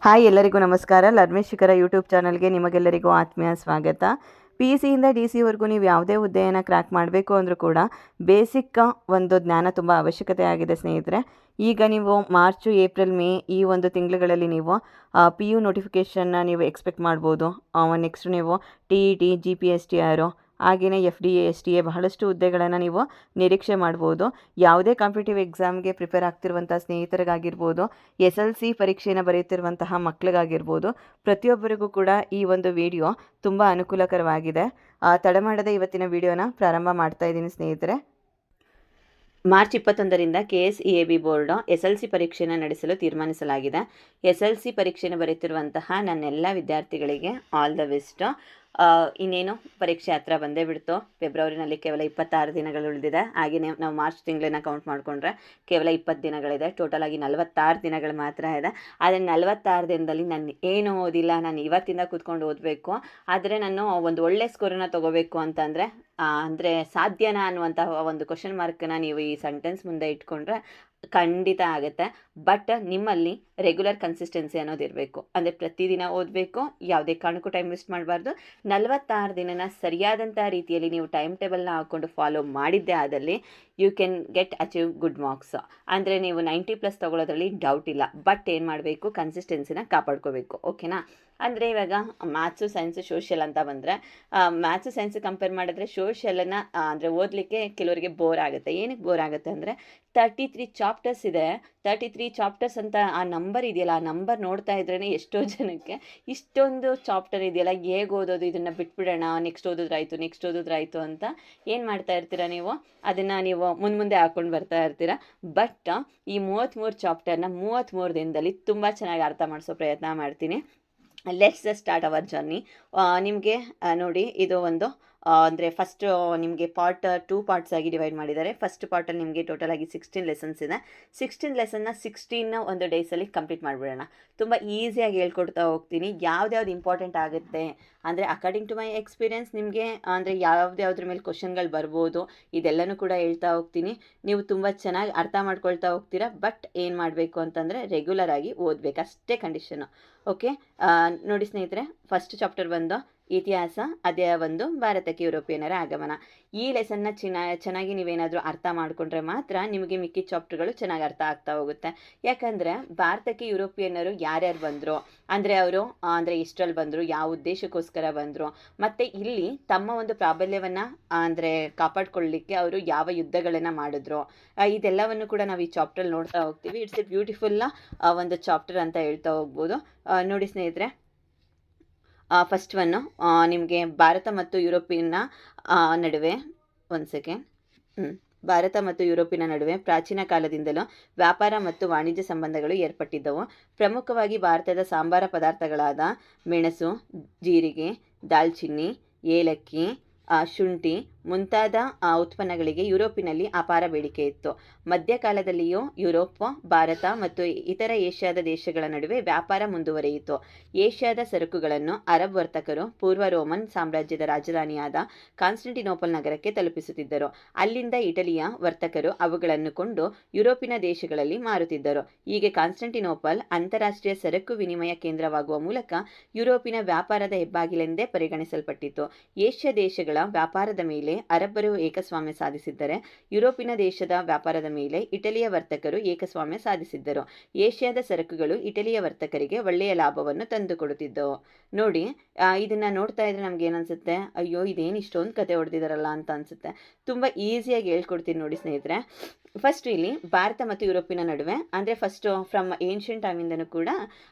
Hi ಎಲ್ಲರಿಗೂ ನಮಸ್ಕಾರ. ಲರ್ಮೇಶ್ ಶಿಖರ ಯೂಟ್ಯೂಬ್ ಚಾನಲ್ಗೆ ನಿಮಗೆಲ್ಲರಿಗೂ ಆತ್ಮೀಯ ಸ್ವಾಗತ. PUCಯಿಂದ DC ವರೆಗೂ ನೀವು ಯಾವುದೇ ಹುದ್ದೆಯನ್ನು ಕ್ರ್ಯಾಕ್ ಮಾಡಬೇಕು ಅಂದರೂ ಕೂಡ ಬೇಸಿಕ್ ಒಂದು ಜ್ಞಾನ ತುಂಬ ಅವಶ್ಯಕತೆ ಆಗಿದೆ ಸ್ನೇಹಿತರೆ. ಈಗ ನೀವು ಮಾರ್ಚು, ಏಪ್ರಿಲ್, ಮೇ ಈ ಒಂದು ತಿಂಗಳುಗಳಲ್ಲಿ ನೀವು PU ನೋಟಿಫಿಕೇಷನ್ನ ನೀವು ಎಕ್ಸ್ಪೆಕ್ಟ್ ಮಾಡ್ಬೋದು. ನೆಕ್ಸ್ಟ್ ನೀವು TET, GPSTR ಹಾಗೆಯೇ FDA, STA ಬಹಳಷ್ಟು ಹುದ್ದೆಗಳನ್ನು ನೀವು ನಿರೀಕ್ಷೆ ಮಾಡ್ಬೋದು. ಯಾವುದೇ ಕಾಂಪಿಟೇಟಿವ್ ಎಕ್ಸಾಮ್ಗೆ ಪ್ರಿಪೇರ್ ಆಗ್ತಿರುವಂಥ ಸ್ನೇಹಿತರಿಗಾಗಿರ್ಬೋದು, SLC ಪರೀಕ್ಷೆಯನ್ನು ಬರೆಯುತ್ತಿರುವಂತಹ ಮಕ್ಕಳಿಗಾಗಿರ್ಬೋದು, ಪ್ರತಿಯೊಬ್ಬರಿಗೂ ಕೂಡ ಈ ಒಂದು ವಿಡಿಯೋ ತುಂಬ ಅನುಕೂಲಕರವಾಗಿದೆ. ತಡ ಮಾಡದೆ ಇವತ್ತಿನ ವಿಡಿಯೋನ ಪ್ರಾರಂಭ ಮಾಡ್ತಾ ಇದ್ದೀನಿ ಸ್ನೇಹಿತರೆ. ಮಾರ್ಚ್ 21ರಿಂದ KSEAB ಬೋರ್ಡ್ SLC ಪರೀಕ್ಷೆಯನ್ನು ನಡೆಸಲು ತೀರ್ಮಾನಿಸಲಾಗಿದೆ. SLC ಪರೀಕ್ಷೆಯನ್ನು ಬರೆಯುತ್ತಿರುವಂತಹ ನನ್ನೆಲ್ಲ ವಿದ್ಯಾರ್ಥಿಗಳಿಗೆ ಆಲ್ ದ ಬೆಸ್ಟ್. ಇನ್ನೇನು ಪರೀಕ್ಷೆ ಹತ್ರ ಬಂದೇ ಬಿಡ್ತು. ಫೆಬ್ರವರಿನಲ್ಲಿ ಕೇವಲ 26 ದಿನಗಳು ಉಳಿದಿದೆ. ಹಾಗೆಯೇ ನಾವು ಮಾರ್ಚ್ ತಿಂಗಳನ್ನ ಕೌಂಟ್ ಮಾಡಿಕೊಂಡ್ರೆ ಕೇವಲ 20 ದಿನಗಳಿದೆ. ಟೋಟಲ್ ಆಗಿ 46 ದಿನಗಳು ಮಾತ್ರ ಇದೆ. ಆದರೆ 46 ದಿನದಲ್ಲಿ ನಾನು ಏನು ಓದಿಲ್ಲ. ನಾನು ಇವತ್ತಿಂದ ಕೂತ್ಕೊಂಡು ಓದಬೇಕು. ಆದರೆ ನಾನು ಒಂದು ಒಳ್ಳೆ ಸ್ಕೋರನ್ನು ತೊಗೋಬೇಕು ಅಂತಂದರೆ ಅಂದರೆ ಸಾಧ್ಯನಾ ಅನ್ನುವಂತಹ ಒಂದು ಕ್ವಶನ್ ಮಾರ್ಕನ್ನು ನೀವು ಈ ಸೆಂಟೆನ್ಸ್ ಮುಂದೆ ಇಟ್ಕೊಂಡ್ರೆ ಖಂಡಿತ ಆಗುತ್ತೆ. ಬಟ್ ನಿಮ್ಮಲ್ಲಿ ರೆಗ್ಯುಲರ್ ಕನ್ಸಿಸ್ಟೆನ್ಸಿ ಅನ್ನೋದು ಇರಬೇಕು. ಅಂದರೆ ಪ್ರತಿದಿನ ಓದಬೇಕು, ಯಾವುದೇ ಕಾರಣಕ್ಕೂ ಟೈಮ್ ವೇಸ್ಟ್ ಮಾಡಬಾರ್ದು. 46 ದಿನನ ಸರಿಯಾದಂಥ ರೀತಿಯಲ್ಲಿ ನೀವು ಟೈಮ್ ಟೇಬಲ್ನ ಹಾಕ್ಕೊಂಡು ಫಾಲೋ ಮಾಡಿದ್ದೇ ಆದಲ್ಲಿ you can achieve good marks. ಅಂದರೆ ನೀವು 90+ ತೊಗೊಳ್ಳೋದ್ರಲ್ಲಿ ಡೌಟ್ ಇಲ್ಲ. ಬಟ್ ಏನು ಮಾಡಬೇಕು, ಕನ್ಸಿಸ್ಟೆನ್ಸಿನ ಕಾಪಾಡ್ಕೋಬೇಕು. ಓಕೆನಾ? ಅಂದರೆ ಇವಾಗ ಮ್ಯಾಥ್ಸು, ಸೈನ್ಸು, ಸೋಷಿಯಲ್ ಅಂತ ಬಂದರೆ ಮ್ಯಾಥ್ಸು, ಸೈನ್ಸು ಕಂಪೇರ್ ಮಾಡಿದ್ರೆ ಸೋಷಿಯಲನ್ನು ಅಂದರೆ ಓದಲಿಕ್ಕೆ ಕೆಲವರಿಗೆ ಬೋರ್ ಆಗುತ್ತೆ. ಏನಕ್ಕೆ ಬೋರ್ ಆಗುತ್ತೆ ಅಂದರೆ 33 ಚಾಪ್ಟರ್ಸ್ ಇದೆ. 33 ಚಾಪ್ಟರ್ಸ್ ಅಂತ ಆ ನಂಬರ್ ಇದೆಯಲ್ಲ, ಆ ನಂಬರ್ ನೋಡ್ತಾ ಇದ್ರೇ ಎಷ್ಟೋ ಜನಕ್ಕೆ ಇಷ್ಟೊಂದು ಚಾಪ್ಟರ್ ಇದೆಯಲ್ಲ, ಹೇಗೆ ಓದೋದು, ಇದನ್ನು ಬಿಟ್ಬಿಡೋಣ, ನೆಕ್ಸ್ಟ್ ಓದಿದ್ರಾಯ್ತು ಅಂತ ಏನು ಮಾಡ್ತಾ ಇರ್ತೀರ ನೀವು, ಅದನ್ನು ನೀವು ಮುಂದೆ ಹಾಕ್ಕೊಂಡು ಬರ್ತಾ ಇರ್ತೀರ. ಬಟ್ ಈ 33 ಚಾಪ್ಟರ್ನ 33 ದಿನದಲ್ಲಿ ತುಂಬ ಚೆನ್ನಾಗಿ ಅರ್ಥ ಮಾಡಿಸೋ ಪ್ರಯತ್ನ ಮಾಡ್ತೀನಿ. Let's start hour journey. ನಿಮಗೆ ನೋಡಿ, ಇದು ಒಂದು ಅಂದರೆ ಫಸ್ಟು ನಿಮಗೆ ಪಾರ್ಟ್ 2 ಪಾರ್ಟ್ಸ್ ಆಗಿ ಡಿವೈಡ್ ಮಾಡಿದ್ದಾರೆ. ಫಸ್ಟ್ ಪಾರ್ಟಲ್ಲಿ ನಿಮಗೆ ಟೋಟಲ್ ಆಗಿ 16 ಲೆಸನ್ಸ್ ಇದೆ. 16 ಲೆಸನ್ನ 16 ಒಂದು ಡೇಸಲ್ಲಿ ಕಂಪ್ಲೀಟ್ ಮಾಡಿಬಿಡೋಣ. ತುಂಬ ಈಸಿಯಾಗಿ ಹೇಳ್ಕೊಡ್ತಾ ಹೋಗ್ತೀನಿ. ಯಾವ್ದ್ಯಾವ್ದು ಇಂಪಾರ್ಟೆಂಟ್ ಆಗುತ್ತೆ ಅಂದರೆ ಅಕಾರ್ಡಿಂಗ್ ಟು ಮೈ ಎಕ್ಸ್ಪೀರಿಯೆನ್ಸ್ ನಿಮಗೆ ಅಂದರೆ ಯಾವುದ್ಯಾವ್ದ್ರ ಮೇಲೆ ಕ್ವಶನ್ಗಳು ಬರ್ಬೋದು, ಇದೆಲ್ಲನೂ ಕೂಡ ಹೇಳ್ತಾ ಹೋಗ್ತೀನಿ. ನೀವು ತುಂಬ ಚೆನ್ನಾಗಿ ಅರ್ಥ ಮಾಡ್ಕೊಳ್ತಾ ಹೋಗ್ತೀರಾ. ಬಟ್ ಏನು ಮಾಡಬೇಕು ಅಂತಂದರೆ ರೆಗ್ಯುಲರ್ ಆಗಿ ಓದಬೇಕು, ಅಷ್ಟೇ ಕಂಡೀಷನು. ಓಕೆ, ನೋಡಿ ಸ್ನೇಹಿತರೆ, ಫಸ್ಟ್ ಚಾಪ್ಟರ್ ಬಂದು ಇತಿಹಾಸ, ಅಧ್ಯಾಯ 1 ಭಾರತಕ್ಕೆ ಯುರೋಪಿಯನ್ನರ ಆಗಮನ. ಈ ಲೆಸನ್ನ ಚೆನ್ನಾಗಿ ನೀವೇನಾದರೂ ಅರ್ಥ ಮಾಡಿಕೊಂಡ್ರೆ ಮಾತ್ರ ನಿಮಗೆ ಮಿಕ್ಕಿದ ಚಾಪ್ಟರ್ಗಳು ಚೆನ್ನಾಗಿ ಅರ್ಥ ಆಗ್ತಾ ಹೋಗುತ್ತೆ. ಯಾಕಂದರೆ ಭಾರತಕ್ಕೆ ಯುರೋಪಿಯನ್ನರು ಯಾರ್ಯಾರು ಬಂದರು, ಅಂದರೆ ಅವರು ಅಂದರೆ ಎಷ್ಟರಲ್ಲಿ ಬಂದರು, ಯಾವ ಉದ್ದೇಶಕ್ಕೋಸ್ಕರ ಬಂದರು, ಮತ್ತು ಇಲ್ಲಿ ತಮ್ಮ ಒಂದು ಪ್ರಾಬಲ್ಯವನ್ನು ಅಂದರೆ ಕಾಪಾಡ್ಕೊಳ್ಳಲಿಕ್ಕೆ ಅವರು ಯಾವ ಯುದ್ಧಗಳನ್ನು ಮಾಡಿದ್ರು, ಇದೆಲ್ಲವನ್ನು ಕೂಡ ನಾವು ಈ ಚಾಪ್ಟ್ರಲ್ಲಿ ನೋಡ್ತಾ ಹೋಗ್ತೀವಿ. ಇಟ್ಸ್ ಎ ಬ್ಯೂಟಿಫುಲ್ ಒಂದು ಚಾಪ್ಟರ್ ಅಂತ ಹೇಳ್ತಾ ಹೋಗ್ಬೋದು. ನೋಡಿ ಸ್ನೇಹಿತರೆ, ಫಸ್ಟ್ ಒನ್ನು ನಿಮಗೆ ಭಾರತ ಮತ್ತು ಯುರೋಪಿನ ನಡುವೆ ಭಾರತ ಮತ್ತು ಯುರೋಪಿನ ನಡುವೆ ಪ್ರಾಚೀನ ಕಾಲದಿಂದಲೂ ವ್ಯಾಪಾರ ಮತ್ತು ವಾಣಿಜ್ಯ ಸಂಬಂಧಗಳು ಏರ್ಪಟ್ಟಿದ್ದವು. ಪ್ರಮುಖವಾಗಿ ಭಾರತದ ಸಾಂಬಾರ ಪದಾರ್ಥಗಳಾದ ಮೆಣಸು, ಜೀರಿಗೆ, ದಾಲ್ಚಿನ್ನಿ, ಏಲಕ್ಕಿ, ಶುಂಠಿ ಮುಂತಾದ ಉತ್ಪನ್ನಗಳಿಗೆ ಯುರೋಪಿನಲ್ಲಿ ಅಪಾರ ಬೇಡಿಕೆ ಇತ್ತು. ಮಧ್ಯಕಾಲದಲ್ಲಿಯೂ ಯುರೋಪ್, ಭಾರತ ಮತ್ತು ಇತರ ಏಷ್ಯಾದ ದೇಶಗಳ ನಡುವೆ ವ್ಯಾಪಾರ ಮುಂದುವರಿಯಿತು. ಏಷ್ಯಾದ ಸರಕುಗಳನ್ನು ಅರಬ್ ವರ್ತಕರು ಪೂರ್ವ ರೋಮನ್ ಸಾಮ್ರಾಜ್ಯದ ರಾಜಧಾನಿಯಾದ ಕಾನ್ಸ್ಟಂಟಿನೋಪಲ್ ನಗರಕ್ಕೆ ತಲುಪಿಸುತ್ತಿದ್ದರು. ಅಲ್ಲಿಂದ ಇಟಲಿಯ ವರ್ತಕರು ಅವುಗಳನ್ನು ಕೊಂಡು ಯುರೋಪಿನ ದೇಶಗಳಲ್ಲಿ ಮಾರುತ್ತಿದ್ದರು. ಹೀಗೆ ಕಾನ್ಸ್ಟಂಟಿನೋಪಲ್ ಅಂತಾರಾಷ್ಟ್ರೀಯ ಸರಕು ವಿನಿಮಯ ಕೇಂದ್ರವಾಗುವ ಮೂಲಕ ಯುರೋಪಿನ ವ್ಯಾಪಾರದ ಹೆಬ್ಬಾಗಿಲೆಂದೇ ಪರಿಗಣಿಸಲ್ಪಟ್ಟಿತು. ಏಷ್ಯಾ ದೇಶಗಳ ವ್ಯಾಪಾರದ ಮೇಲೆ ಅರಬ್ಬರು ಏಕಸ್ವಾಮ್ಯ ಸಾಧಿಸಿದ್ದರೆ ಯುರೋಪಿನ ದೇಶದ ವ್ಯಾಪಾರದ ಮೇಲೆ ಇಟಲಿಯ ವರ್ತಕರು ಏಕಸ್ವಾಮ್ಯ ಸಾಧಿಸಿದ್ದರು. ಏಷ್ಯಾದ ಸರಕುಗಳು ಇಟಲಿಯ ವರ್ತಕರಿಗೆ ಒಳ್ಳೆಯ ಲಾಭವನ್ನು ತಂದುಕೊಡುತ್ತಿದ್ದವು. ನೋಡಿ, ಇದನ್ನು ನೋಡ್ತಾ ಇದ್ರೆ ನಮ್ಗೆ ಏನನ್ಸುತ್ತೆ, ಅಯ್ಯೋ ಇದೇನು ಇಷ್ಟೊಂದು ಕತೆ ಹೊಡೆದಿದ್ದಾರಲ್ಲ ಅಂತ ಅನಿಸುತ್ತೆ. ತುಂಬ ಈಸಿಯಾಗಿ ಹೇಳ್ಕೊಡ್ತೀನಿ ನೋಡಿ ಸ್ನೇಹಿತರೆ. ಫಸ್ಟ್ ಇಲ್ಲಿ ಭಾರತ ಮತ್ತು ಯುರೋಪಿನ ನಡುವೆ ಅಂದರೆ ಫಸ್ಟು ಫ್ರಮ್ ಏನ್ಷಿಯಂಟ್ ಟೈಮಿಂದನೂ ಕೂಡ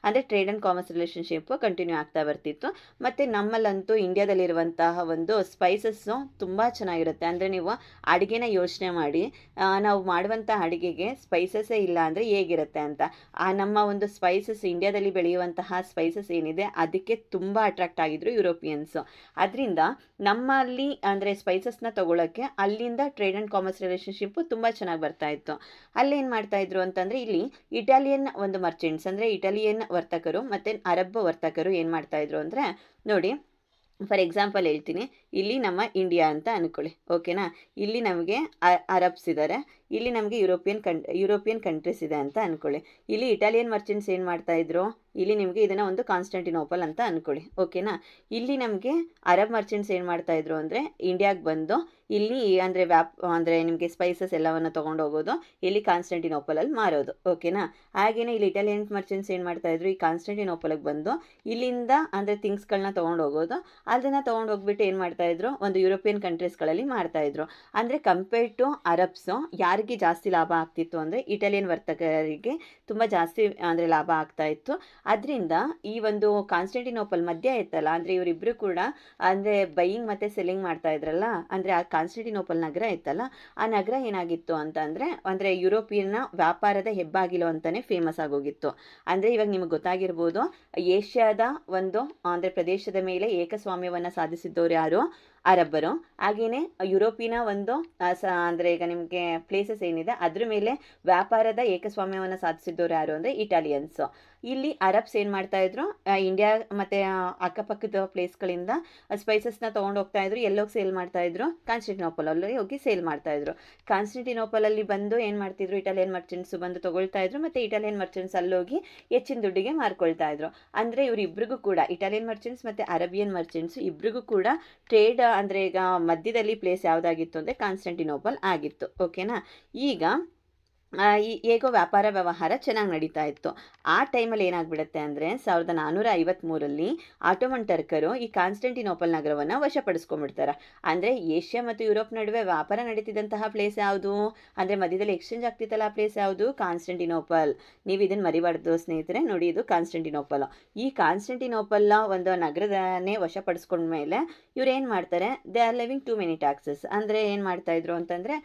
ಅಂದರೆ trade and commerce relationship continue ಆಗ್ತಾ ಬರ್ತಿತ್ತು. ಮತ್ತು ನಮ್ಮಲ್ಲಂತೂ ಇಂಡಿಯಾದಲ್ಲಿರುವಂತಹ ಒಂದು ಸ್ಪೈಸಸ್ಸು ತುಂಬ ಚೆನ್ನಾಗಿರುತ್ತೆ. ಅಂದರೆ ನೀವು ಅಡುಗೆನ ಯೋಚನೆ ಮಾಡಿ, ನಾವು ಮಾಡುವಂಥ ಅಡುಗೆಗೆ ಸ್ಪೈಸಸ್ಸೇ ಇಲ್ಲ ಅಂದರೆ ಹೇಗಿರುತ್ತೆ ಅಂತ. ನಮ್ಮ ಒಂದು ಸ್ಪೈಸಸ್, ಇಂಡಿಯಾದಲ್ಲಿ ಬೆಳೆಯುವಂತಹ ಸ್ಪೈಸಸ್ ಏನಿದೆ ಅದಕ್ಕೆ ತುಂಬ ಅಟ್ರಾಕ್ಟ್ ಆಗಿದ್ರು ಯುರೋಪಿಯನ್ಸು. ಅದರಿಂದ ನಮ್ಮಲ್ಲಿ ಅಂದರೆ ಸ್ಪೈಸಸ್ನ ತೊಗೊಳಕ್ಕೆ ಅಲ್ಲಿಂದ ಟ್ರೇಡ್ ಆ್ಯಂಡ್ ಕಾಮರ್ಸ್ ರಿಲೇಷನ್ಶಿಪ್ಪು ತುಂಬ ಚೆನ್ನಾಗಿ ಬರ್ತಾ ಇತ್ತು. ಅಲ್ಲೇನು ಮಾಡ್ತಾಯಿದ್ರು ಅಂತಂದರೆ ಇಲ್ಲಿ ಇಟಾಲಿಯನ್ ಒಂದು ಮರ್ಚೆಂಟ್ಸ್ ಅಂದರೆ ಇಟಾಲಿಯನ್ ವರ್ತಕರು ಮತ್ತು ಅರಬ್ ವರ್ತಕರು ಏನು ಮಾಡ್ತಾಯಿದ್ರು ಅಂದರೆ, ನೋಡಿ ಫಾರ್ ಎಕ್ಸಾಂಪಲ್ ಹೇಳ್ತೀನಿ, ಇಲ್ಲಿ ನಮ್ಮ ಇಂಡಿಯಾ ಅಂತ ಅಂದ್ಕೊಳ್ಳಿ. ಓಕೆನಾ? ಇಲ್ಲಿ ನಮಗೆ ಅರಬ್ಸ್ ಇದ್ದಾರೆ, ಇಲ್ಲಿ ನಮಗೆ ಯುರೋಪಿಯನ್ ಕಂಟ್ರೀಸ್ ಇದೆ ಅಂತ ಅಂದ್ಕೊಳ್ಳಿ. ಇಲ್ಲಿ ಇಟಾಲಿಯನ್ ಮರ್ಚೆಂಟ್ಸ್ ಏನು ಮಾಡ್ತಾಯಿದ್ರು, ಇಲ್ಲಿ ನಿಮಗೆ ಇದನ್ನು ಒಂದು ಕಾನ್ಸ್ಟಂಟಿನೋಪಲ್ ಅಂತ ಅಂದ್ಕೊಳ್ಳಿ. ಓಕೆನಾ. ಇಲ್ಲಿ ನಮಗೆ ಅರಬ್ ಮರ್ಚೆಂಟ್ಸ್ ಏನು ಮಾಡ್ತಾಯಿದ್ರು ಅಂದರೆ ಇಂಡಿಯಾಗೆ ಬಂದು ಇಲ್ಲಿ ಅಂದರೆ ನಿಮಗೆ ಸ್ಪೈಸಸ್ ಎಲ್ಲವನ್ನು ತೊಗೊಂಡು ಹೋಗೋದು, ಇಲ್ಲಿ ಕಾನ್ಸ್ಟಂಟಿನೋಪಲಲ್ಲಿ ಮಾರೋದು. ಓಕೆನಾ. ಹಾಗೆಯೇ ಇಲ್ಲಿ ಇಟಾಲಿಯನ್ ಮರ್ಚೆಂಟ್ಸ್ ಏನು ಮಾಡ್ತಾಯಿದ್ರು, ಈ ಕಾನ್ಸ್ಟಂಟಿನೋಪಲ್ಗೆ ಬಂದು ಇಲ್ಲಿಂದ ಅಂದರೆ ಥಿಂಗ್ಸ್ಗಳನ್ನ ತೊಗೊಂಡು ಹೋಗೋದು, ಅದನ್ನು ತೊಗೊಂಡು ಹೋಗ್ಬಿಟ್ಟು ಏನು ಮಾಡ್ತಾಯಿದ್ರು, ಒಂದು ಯುರೋಪಿಯನ್ ಕಂಟ್ರೀಸ್ಗಳಲ್ಲಿ ಮಾಡ್ತಾಯಿದ್ರು. ಅಂದರೆ ಕಂಪೇರ್ ಟು ಅರಬ್ಸು ಯಾರಿಗೆ ಜಾಸ್ತಿ ಲಾಭ ಆಗ್ತಿತ್ತು ಅಂದರೆ ಇಟಾಲಿಯನ್ ವರ್ತಕರಿಗೆ ತುಂಬ ಜಾಸ್ತಿ ಅಂದರೆ ಲಾಭ ಆಗ್ತಾ ಇತ್ತು. ಅದರಿಂದ ಈ ಒಂದು ಕಾನ್ಸ್ಟಂಟಿನೋಪಲ್ ಮಧ್ಯ ಇತ್ತಲ್ಲ, ಅಂದರೆ ಇವರಿಬ್ಬರು ಕೂಡ ಅಂದರೆ ಬೈಯಿಂಗ್ ಮತ್ತು ಸೆಲ್ಲಿಂಗ್ ಮಾಡ್ತಾ ಇದ್ರಲ್ಲ, ಅಂದರೆ ಆ ಕಾನ್ಸ್ಟಂಟಿನೋಪಲ್ ನಗರ ಇತ್ತಲ್ಲ, ಆ ನಗರ ಏನಾಗಿತ್ತು ಅಂದರೆ ಯುರೋಪಿಯನ್ನ ವ್ಯಾಪಾರದ ಹೆಬ್ಬಾಗಿಲು ಅಂತಲೇ ಫೇಮಸ್ ಆಗೋಗಿತ್ತು. ಅಂದರೆ ಇವಾಗ ನಿಮಗೆ ಗೊತ್ತಾಗಿರ್ಬೋದು, ಏಷ್ಯಾದ ಒಂದು ಅಂದರೆ ಪ್ರದೇಶದ ಮೇಲೆ ಏಕಸ್ವಾಮ್ಯವನ್ನು ಸಾಧಿಸಿದ್ದವರು ಯಾರು, ಅರಬ್ಬರು. ಹಾಗೆಯೇ ಯುರೋಪಿನ ಒಂದು ಅಂದರೆ ಈಗ ನಿಮಗೆ ಪ್ಲೇಸಸ್ ಏನಿದೆ ಅದ್ರ ಮೇಲೆ ವ್ಯಾಪಾರದ ಏಕಸ್ವಾಮ್ಯವನ್ನು ಸಾಧಿಸಿದ್ದವರು ಯಾರು ಅಂದರೆ ಇಟಾಲಿಯನ್ಸು. ಇಲ್ಲಿ ಅರಬ್ಸ್ ಏನು ಮಾಡ್ತಾಯಿದ್ರು, ಇಂಡಿಯಾ ಮತ್ತು ಅಕ್ಕಪಕ್ಕದ ಪ್ಲೇಸ್ಗಳಿಂದ ಸ್ಪೈಸಸ್ನ ತೊಗೊಂಡು ಹೋಗ್ತಾಯಿದ್ರು. ಎಲ್ಲೋಗಿ ಸೇಲ್ ಮಾಡ್ತಾಯಿದ್ರು, ಕಾನ್ಸ್ಟಂಟಿನೋಪಲಲ್ಲಿ ಹೋಗಿ ಸೇಲ್ ಮಾಡ್ತಾಯಿದ್ರು. ಕಾನ್ಸ್ಟಂಟಿನೋಪಲಲ್ಲಿ ಬಂದು ಏನು ಮಾಡ್ತಿದ್ರು, ಇಟಾಲಿಯನ್ ಮರ್ಚೆಂಟ್ಸು ಬಂದು ತೊಗೊಳ್ತಾಯಿದ್ರು, ಮತ್ತು ಇಟಾಲಿಯನ್ ಮರ್ಚೆಂಟ್ಸ್ ಅಲ್ಲೋಗಿ ಹೆಚ್ಚಿನ ದುಡ್ಡಿಗೆ ಮಾರ್ಕೊಳ್ತಾಯಿದ್ರು. ಅಂದರೆ ಇವರಿಬ್ಬರಿಗೂ ಕೂಡ ಇಟಾಲಿಯನ್ ಮರ್ಚೆಂಟ್ಸ್ ಮತ್ತು ಅರಬಿಯನ್ ಮರ್ಚೆಂಟ್ಸ್ ಇಬ್ಬರಿಗೂ ಕೂಡ ಟ್ರೇಡ್ ಅಂದರೆ ಈಗ ಮಧ್ಯದಲ್ಲಿ ಪ್ಲೇಸ್ ಯಾವುದಾಗಿತ್ತು ಅಂದರೆ ಕಾನ್ಸ್ಟಂಟಿನೋಪಲ್ ಆಗಿತ್ತು. ಓಕೆನಾ. ಈಗ ಹೇಗೋ ವ್ಯಾಪಾರ ವ್ಯವಹಾರ ಚೆನ್ನಾಗಿ ನಡೀತಾ ಇತ್ತು. ಆ ಟೈಮಲ್ಲಿ ಏನಾಗ್ಬಿಡುತ್ತೆ ಅಂದರೆ 1453ರಲ್ಲಿ ಆಟೋಮನ್ ಟರ್ಕರು ಈ ಕಾನ್ಸ್ಟಂಟಿನೋಪಲ್ ನಗರವನ್ನು ವಶಪಡಿಸ್ಕೊಂಡ್ಬಿಡ್ತಾರೆ. ಅಂದರೆ ಏಷ್ಯಾ ಮತ್ತು ಯುರೋಪ್ ನಡುವೆ ವ್ಯಾಪಾರ ನಡೀತಿದ್ದಂತಹ ಪ್ಲೇಸ್ ಯಾವುದು ಅಂದರೆ ಮಧ್ಯದಲ್ಲಿ ಎಕ್ಸ್ಚೇಂಜ್ ಆಗ್ತಿತ್ತಲ್ಲ, ಆ ಪ್ಲೇಸ್ ಯಾವುದು, ಕಾನ್ಸ್ಟಂಟಿನೋಪಲ್. ನೀವು ಇದನ್ನು ಮರಿಬಾರ್ದು ಸ್ನೇಹಿತರೆ, ನೋಡಿ ಇದು ಕಾನ್ಸ್ಟಂಟಿನೋಪಲ್. ಈ ಕಾನ್ಸ್ಟಂಟಿನೋಪಲ್ನ ಒಂದು ನಗರದನ್ನೇ ವಶಪಡಿಸ್ಕೊಂಡ್ಮೇಲೆ ಇವ್ರು ಏನು ಮಾಡ್ತಾರೆ, they are living too many taxes. ಅಂದರೆ ಏನು ಮಾಡ್ತಾಯಿದ್ರು ಅಂತಂದರೆ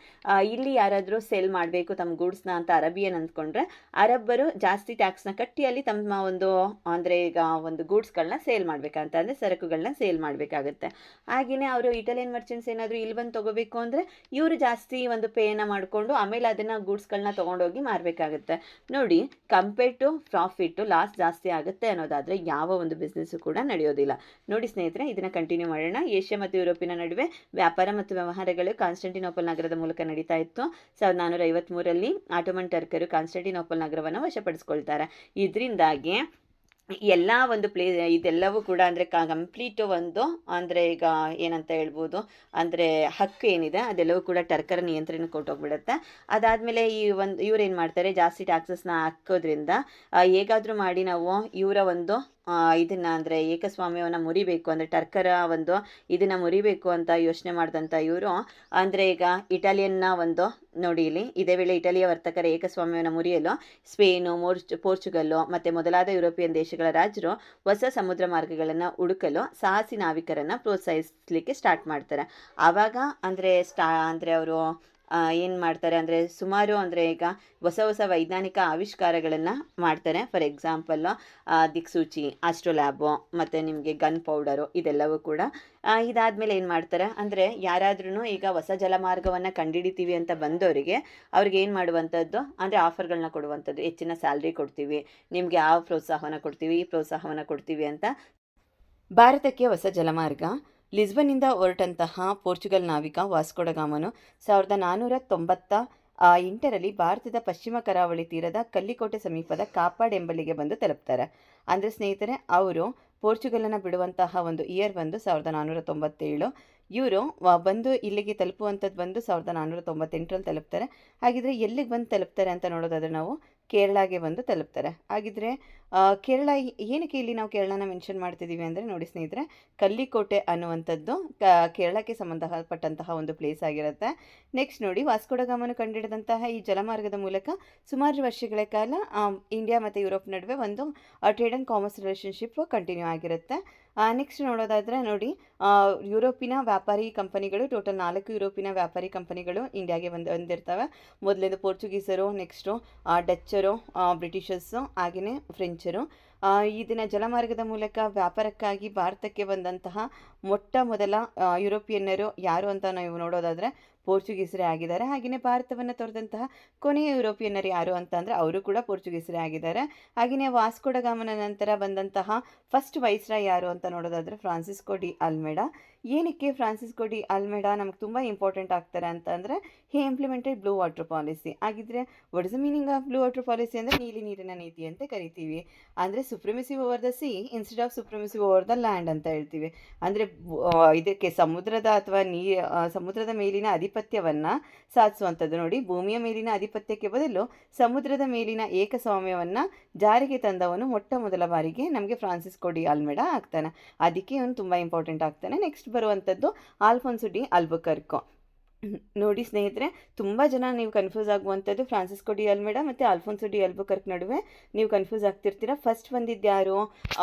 ಇಲ್ಲಿ ಯಾರಾದರೂ ಸೆಲ್ ಮಾಡಬೇಕು ತಮ್ಮ ಗೂಡ್ಸ್ನ ಅಂತ ಅರಬಿಯನ್ ಅಂದ್ಕೊಂಡ್ರೆ ಅರಬ್ಬರು ಜಾಸ್ತಿ ಟ್ಯಾಕ್ಸ್ನ ಕಟ್ಟಿ ಅಲ್ಲಿ ತಮ್ಮ ಒಂದು ಅಂದರೆ ಈಗ ಒಂದು ಗೂಡ್ಸ್ಗಳನ್ನ ಸೇಲ್ ಮಾಡಬೇಕಂತ ಅಂದರೆ ಸರಕುಗಳನ್ನ ಸೇಲ್ ಮಾಡಬೇಕಾಗುತ್ತೆ. ಹಾಗೆಯೇ ಅವರು ಇಟಾಲಿಯನ್ ಮರ್ಚೆಂಟ್ಸ್ ಏನಾದರೂ ಇಲ್ಲಿ ಬಂದು ತೊಗೋಬೇಕು ಅಂದರೆ ಇವರು ಜಾಸ್ತಿ ಒಂದು ಪೇನ ಮಾಡಿಕೊಂಡು ಆಮೇಲೆ ಅದನ್ನು ಗೂಡ್ಸ್ಗಳನ್ನ ತೊಗೊಂಡೋಗಿ ಮಾರಬೇಕಾಗುತ್ತೆ. ನೋಡಿ, ಕಂಪೇರ್ ಟು ಪ್ರಾಫಿಟ್ಟು ಲಾಸ್ ಜಾಸ್ತಿ ಆಗುತ್ತೆ ಅನ್ನೋದಾದರೆ ಯಾವ ಒಂದು ಬಿಸ್ನೆಸ್ಸು ಕೂಡ ನಡೆಯೋದಿಲ್ಲ. ನೋಡಿ ಸ್ನೇಹಿತರೆ, ಇದನ್ನು ಕಂಟಿನ್ಯೂ ಮಾಡೋಣ. ಏಷ್ಯಾ ಮತ್ತು ಯುರೋಪಿನ ನಡುವೆ ವ್ಯಾಪಾರ ಮತ್ತು ವ್ಯವಹಾರಗಳು ಕಾನ್ಸ್ಟಂಟಿನೋಪಲ್ ನಗರದ ಮೂಲಕ ನಡೀತಾ ಇತ್ತು. 1453ರಲ್ಲಿ ಆಟೋಮನ್ ಟರ್ಕರು ಕಾನ್ಸ್ಟಂಟಿನೋಪಲ್ ನಗರವನ್ನು ವಶಪಡಿಸ್ಕೊಳ್ತಾರೆ. ಇದರಿಂದಾಗಿ ಎಲ್ಲ ಒಂದು ಇದೆಲ್ಲವೂ ಕೂಡ ಅಂದರೆ ಕಂಪ್ಲೀಟು ಒಂದು ಅಂದರೆ ಈಗ ಏನಂತ ಹೇಳ್ಬೋದು ಅಂದರೆ ಹಕ್ಕು ಏನಿದೆ ಅದೆಲ್ಲವೂ ಕೂಡ ಟರ್ಕರ ನಿಯಂತ್ರಣಕ್ಕೆ ಕೊಟ್ಟೋಗ್ಬಿಡುತ್ತೆ. ಅದಾದಮೇಲೆ ಇವ್ರು ಏನು ಮಾಡ್ತಾರೆ, ಜಾಸ್ತಿ ಟ್ಯಾಕ್ಸಸ್ನ ಹಾಕೋದ್ರಿಂದ ಹೇಗಾದರೂ ಮಾಡಿ ನಾವು ಇವರ ಒಂದು ಇದನ್ನು ಅಂದರೆ ಏಕಸ್ವಾಮ್ಯವನ್ನು ಮುರಿಬೇಕು ಅಂದರೆ ಟರ್ಕರ ಒಂದು ಇದನ್ನು ಮುರಿಬೇಕು ಅಂತ ಯೋಚನೆ ಮಾಡಿದಂಥ ಇವರು ಅಂದರೆ ಈಗ ಇಟಾಲಿಯನ್ನ ಒಂದು ನೋಡಿ ಇಲ್ಲಿ ಇದೇ ವೇಳೆ ಇಟಲಿಯ ವರ್ತಕರ ಏಕಸ್ವಾಮ್ಯವನ್ನು ಮುರಿಯಲು ಸ್ಪೇನು, ಪೋರ್ಚುಗಲ್ಲು ಮತ್ತು ಮೊದಲಾದ ಯುರೋಪಿಯನ್ ದೇಶಗಳ ರಾಜರು ಹೊಸ ಸಮುದ್ರ ಮಾರ್ಗಗಳನ್ನು ಹುಡುಕಲು ಸಾಹಸಿ ನಾವಿಕರನ್ನು ಪ್ರೋತ್ಸಾಹಿಸಲಿಕ್ಕೆ ಸ್ಟಾರ್ಟ್ ಮಾಡ್ತಾರೆ. ಆವಾಗ ಅಂದರೆ ಅವರು ಏನು ಮಾಡ್ತಾರೆ ಅಂದರೆ ಸುಮಾರು ಅಂದರೆ ಈಗ ಹೊಸ ವೈಜ್ಞಾನಿಕ ಆವಿಷ್ಕಾರಗಳನ್ನು ಮಾಡ್ತಾರೆ. ಫಾರ್ ಎಕ್ಸಾಂಪಲ್ಲು ದಿಕ್ಸೂಚಿ, ಆಸ್ಟ್ರೋಲ್ಯಾಬು ಮತ್ತು ನಿಮಗೆ ಗನ್ ಪೌಡರು ಇದೆಲ್ಲವೂ ಕೂಡ. ಇದಾದಮೇಲೆ ಏನು ಮಾಡ್ತಾರೆ ಅಂದರೆ ಯಾರಾದ್ರೂ ಈಗ ಹೊಸ ಜಲಮಾರ್ಗವನ್ನು ಕಂಡುಹಿಡಿತೀವಿ ಅಂತ ಬಂದವರಿಗೆ ಅವ್ರಿಗೆ ಏನು ಮಾಡುವಂಥದ್ದು ಅಂದರೆ ಆಫರ್ಗಳನ್ನ ಕೊಡುವಂಥದ್ದು, ಹೆಚ್ಚಿನ ಸ್ಯಾಲ್ರಿ ಕೊಡ್ತೀವಿ, ನಿಮಗೆ ಆ ಪ್ರೋತ್ಸಾಹವನ್ನು ಕೊಡ್ತೀವಿ, ಈ ಪ್ರೋತ್ಸಾಹವನ್ನು ಕೊಡ್ತೀವಿ ಅಂತ. ಭಾರತಕ್ಕೆ ಹೊಸ ಜಲಮಾರ್ಗ ಲಿಸ್ಬನ್ನಿಂದ ಹೊರಟಂತಹ ಪೋರ್ಚುಗಲ್ ನಾವಿಕ ವಾಸ್ಕೋ ಡ ಗಾಮನು 1498ರಲ್ಲಿ ಭಾರತದ ಪಶ್ಚಿಮ ಕರಾವಳಿ ತೀರದ ಕಲ್ಲಿಕೋಟೆ ಸಮೀಪದ ಕಾಪಾಡ್ ಎಂಬಲ್ಲಿಗೆ ಬಂದು ತಲುಪ್ತಾರೆ. ಅಂದರೆ ಸ್ನೇಹಿತರೆ, ಅವರು ಪೋರ್ಚುಗಲನ್ನು ಬಿಡುವಂತಹ ಒಂದು ಇಯರ್ ಬಂದು 1497. ಇವರು ಬಂದು ಇಲ್ಲಿಗೆ ತಲುಪುವಂಥದ್ದು ಬಂದು 1498ರಲ್ಲಿ ತಲುಪ್ತಾರೆ. ಹಾಗಿದ್ರೆ ಎಲ್ಲಿಗೆ ಬಂದು ತಲುಪ್ತಾರೆ ಅಂತ ನೋಡೋದಾದರೆ ನಾವು ಕೇರಳಗೆ ಬಂದು ತಲುಪ್ತಾರೆ. ಹಾಗಿದ್ರೆ ಕೇರಳ ಏನಕ್ಕೆ ಇಲ್ಲಿ ನಾವು ಕೇರಳನ ಮೆನ್ಷನ್ ಮಾಡ್ತಿದ್ದೀವಿ ಅಂದರೆ ನೋಡಿ ಸ್ನೇಹಿತರೆ, ಕಲ್ಲಿಕೋಟೆ ಅನ್ನುವಂಥದ್ದು ಕೇರಳಕ್ಕೆ ಸಂಬಂಧಪಟ್ಟಂತಹ ಒಂದು ಪ್ಲೇಸ್ ಆಗಿರುತ್ತೆ. ನೆಕ್ಸ್ಟ್ ನೋಡಿ, ವಾಸ್ಕೋ ಡ ಗಾಮನು ಕಂಡುಹಿಡಿದಂತಹ ಈ ಜಲಮಾರ್ಗದ ಮೂಲಕ ಸುಮಾರು ವರ್ಷಗಳ ಕಾಲ ಇಂಡಿಯಾ ಮತ್ತು ಯುರೋಪ್ ನಡುವೆ ಒಂದು trade and commerce relationship continue ಆಗಿರುತ್ತೆ. ನೆಕ್ಸ್ಟ್ ನೋಡೋದಾದರೆ ನೋಡಿ, ಯುರೋಪಿನ ವ್ಯಾಪಾರಿ ಕಂಪನಿಗಳು ಟೋಟಲ್ 4 ಯುರೋಪಿನ ವ್ಯಾಪಾರಿ ಕಂಪನಿಗಳು ಇಂಡಿಯಾಗೆ ಬಂದಿರ್ತವೆ. ಮೊದಲೇದು ಪೋರ್ಚುಗೀಸರು, ನೆಕ್ಸ್ಟು ಡಚ್ಚರು, ಬ್ರಿಟಿಷರ್ಸು, ಹಾಗೆಯೇ ಫ್ರೆಂಚರು. ಇದನ್ನು ಜಲಮಾರ್ಗದ ಮೂಲಕ ವ್ಯಾಪಾರಕ್ಕಾಗಿ ಭಾರತಕ್ಕೆ ಬಂದಂತಹ ಮೊಟ್ಟ ಮೊದಲ ಯುರೋಪಿಯನ್ನರು ಯಾರು ಅಂತ ನಾವು ನೋಡೋದಾದರೆ ಪೋರ್ಚುಗೀಸರೇ ಆಗಿದ್ದಾರೆ. ಹಾಗೆಯೇ ಭಾರತವನ್ನು ತೊರೆದಂತಹ ಕೊನೆಯ ಯುರೋಪಿಯನ್ನರು ಯಾರು ಅಂತ ಅಂದರೆ ಅವರು ಕೂಡ ಪೋರ್ಚುಗೀಸರೇ ಆಗಿದ್ದಾರೆ. ಹಾಗೆಯೇ ವಾಸ್ಕೋ ಡ ಗಾಮನ ನಂತರ ಬಂದಂತಹ ಫಸ್ಟ್ ವೈಸ್ರಾಯ್ ಯಾರು ಅಂತ ನೋಡೋದಾದರೆ ಫ್ರಾನ್ಸಿಸ್ಕೋ ಡಿ ಅಲ್ಮೆಡಾ. ಏನಕ್ಕೆ ಫ್ರಾನ್ಸಿಸ್ಕೋ ಡಿ ಅಲ್ಮೆಡಾ ನಮ್ಗೆ ತುಂಬ ಇಂಪಾರ್ಟೆಂಟ್ ಆಗ್ತಾರೆ ಅಂತಂದರೆ ಹಿ ಇಂಪ್ಲಿಮೆಂಟೆಡ್ ಬ್ಲೂ ವಾಟರ್ ಪಾಲಿಸಿ. ಹಾಗಿದ್ರೆ what is the meaning of blue water policy ಅಂದರೆ ನೀಲಿ ನೀರಿನ ನೀತಿ ಅಂತ ಕರಿತೀವಿ. ಅಂದರೆ ಸುಪ್ರಿಮಸಿ over the C instead of ಸುಪ್ರಿಮಸಿ over the land ಅಂತ ಹೇಳ್ತೀವಿ. ಅಂದರೆ ಇದಕ್ಕೆ ಸಮುದ್ರದ ಅಥವಾ ಸಮುದ್ರದ ಮೇಲಿನ ಆಧಿಪತ್ಯವನ್ನು ಸಾಧಿಸುವಂಥದ್ದು. ನೋಡಿ, ಭೂಮಿಯ ಮೇಲಿನ ಆಧಿಪತ್ಯಕ್ಕೆ ಬದಲು ಸಮುದ್ರದ ಮೇಲಿನ ಏಕಸ್ವಾಮ್ಯವನ್ನು ಜಾರಿಗೆ ತಂದವನು ಮೊಟ್ಟ ಮೊದಲ ಬಾರಿಗೆ ನಮಗೆ ಫ್ರಾನ್ಸಿಸ್ಕೋ ಡಿ ಅಲ್ಮೆಡಾ ಆಗ್ತಾನೆ. ಅದಕ್ಕೆ ಇವನು ತುಂಬ ಇಂಪಾರ್ಟೆಂಟ್ ಆಗ್ತಾನೆ. ನೆಕ್ಸ್ಟ್ ಬರುವಂಥದ್ದು ಆಲ್ಫೋನ್ಸೋ ಡಿ ಅಲ್ಬುಕರ್ಕೊ. ನೋಡಿ ಸ್ನೇಹಿತರೆ, ತುಂಬ ಜನ ನೀವು ಕನ್ಫ್ಯೂಸ್ ಆಗುವಂಥದ್ದು ಫ್ರಾನ್ಸಿಸ್ಕೋ ಡಿ ಅಲ್ಮೆಡಾ ಮತ್ತು ಆಲ್ಫೋನ್ಸೋ ಡಿ ಅಲ್ಬುಕರ್ಕ್ ನಡುವೆ ನೀವು ಕನ್ಫ್ಯೂಸ್ ಆಗ್ತಿರ್ತೀರ. ಫಸ್ಟ್ ಬಂದಿದ್ದು ಯಾರು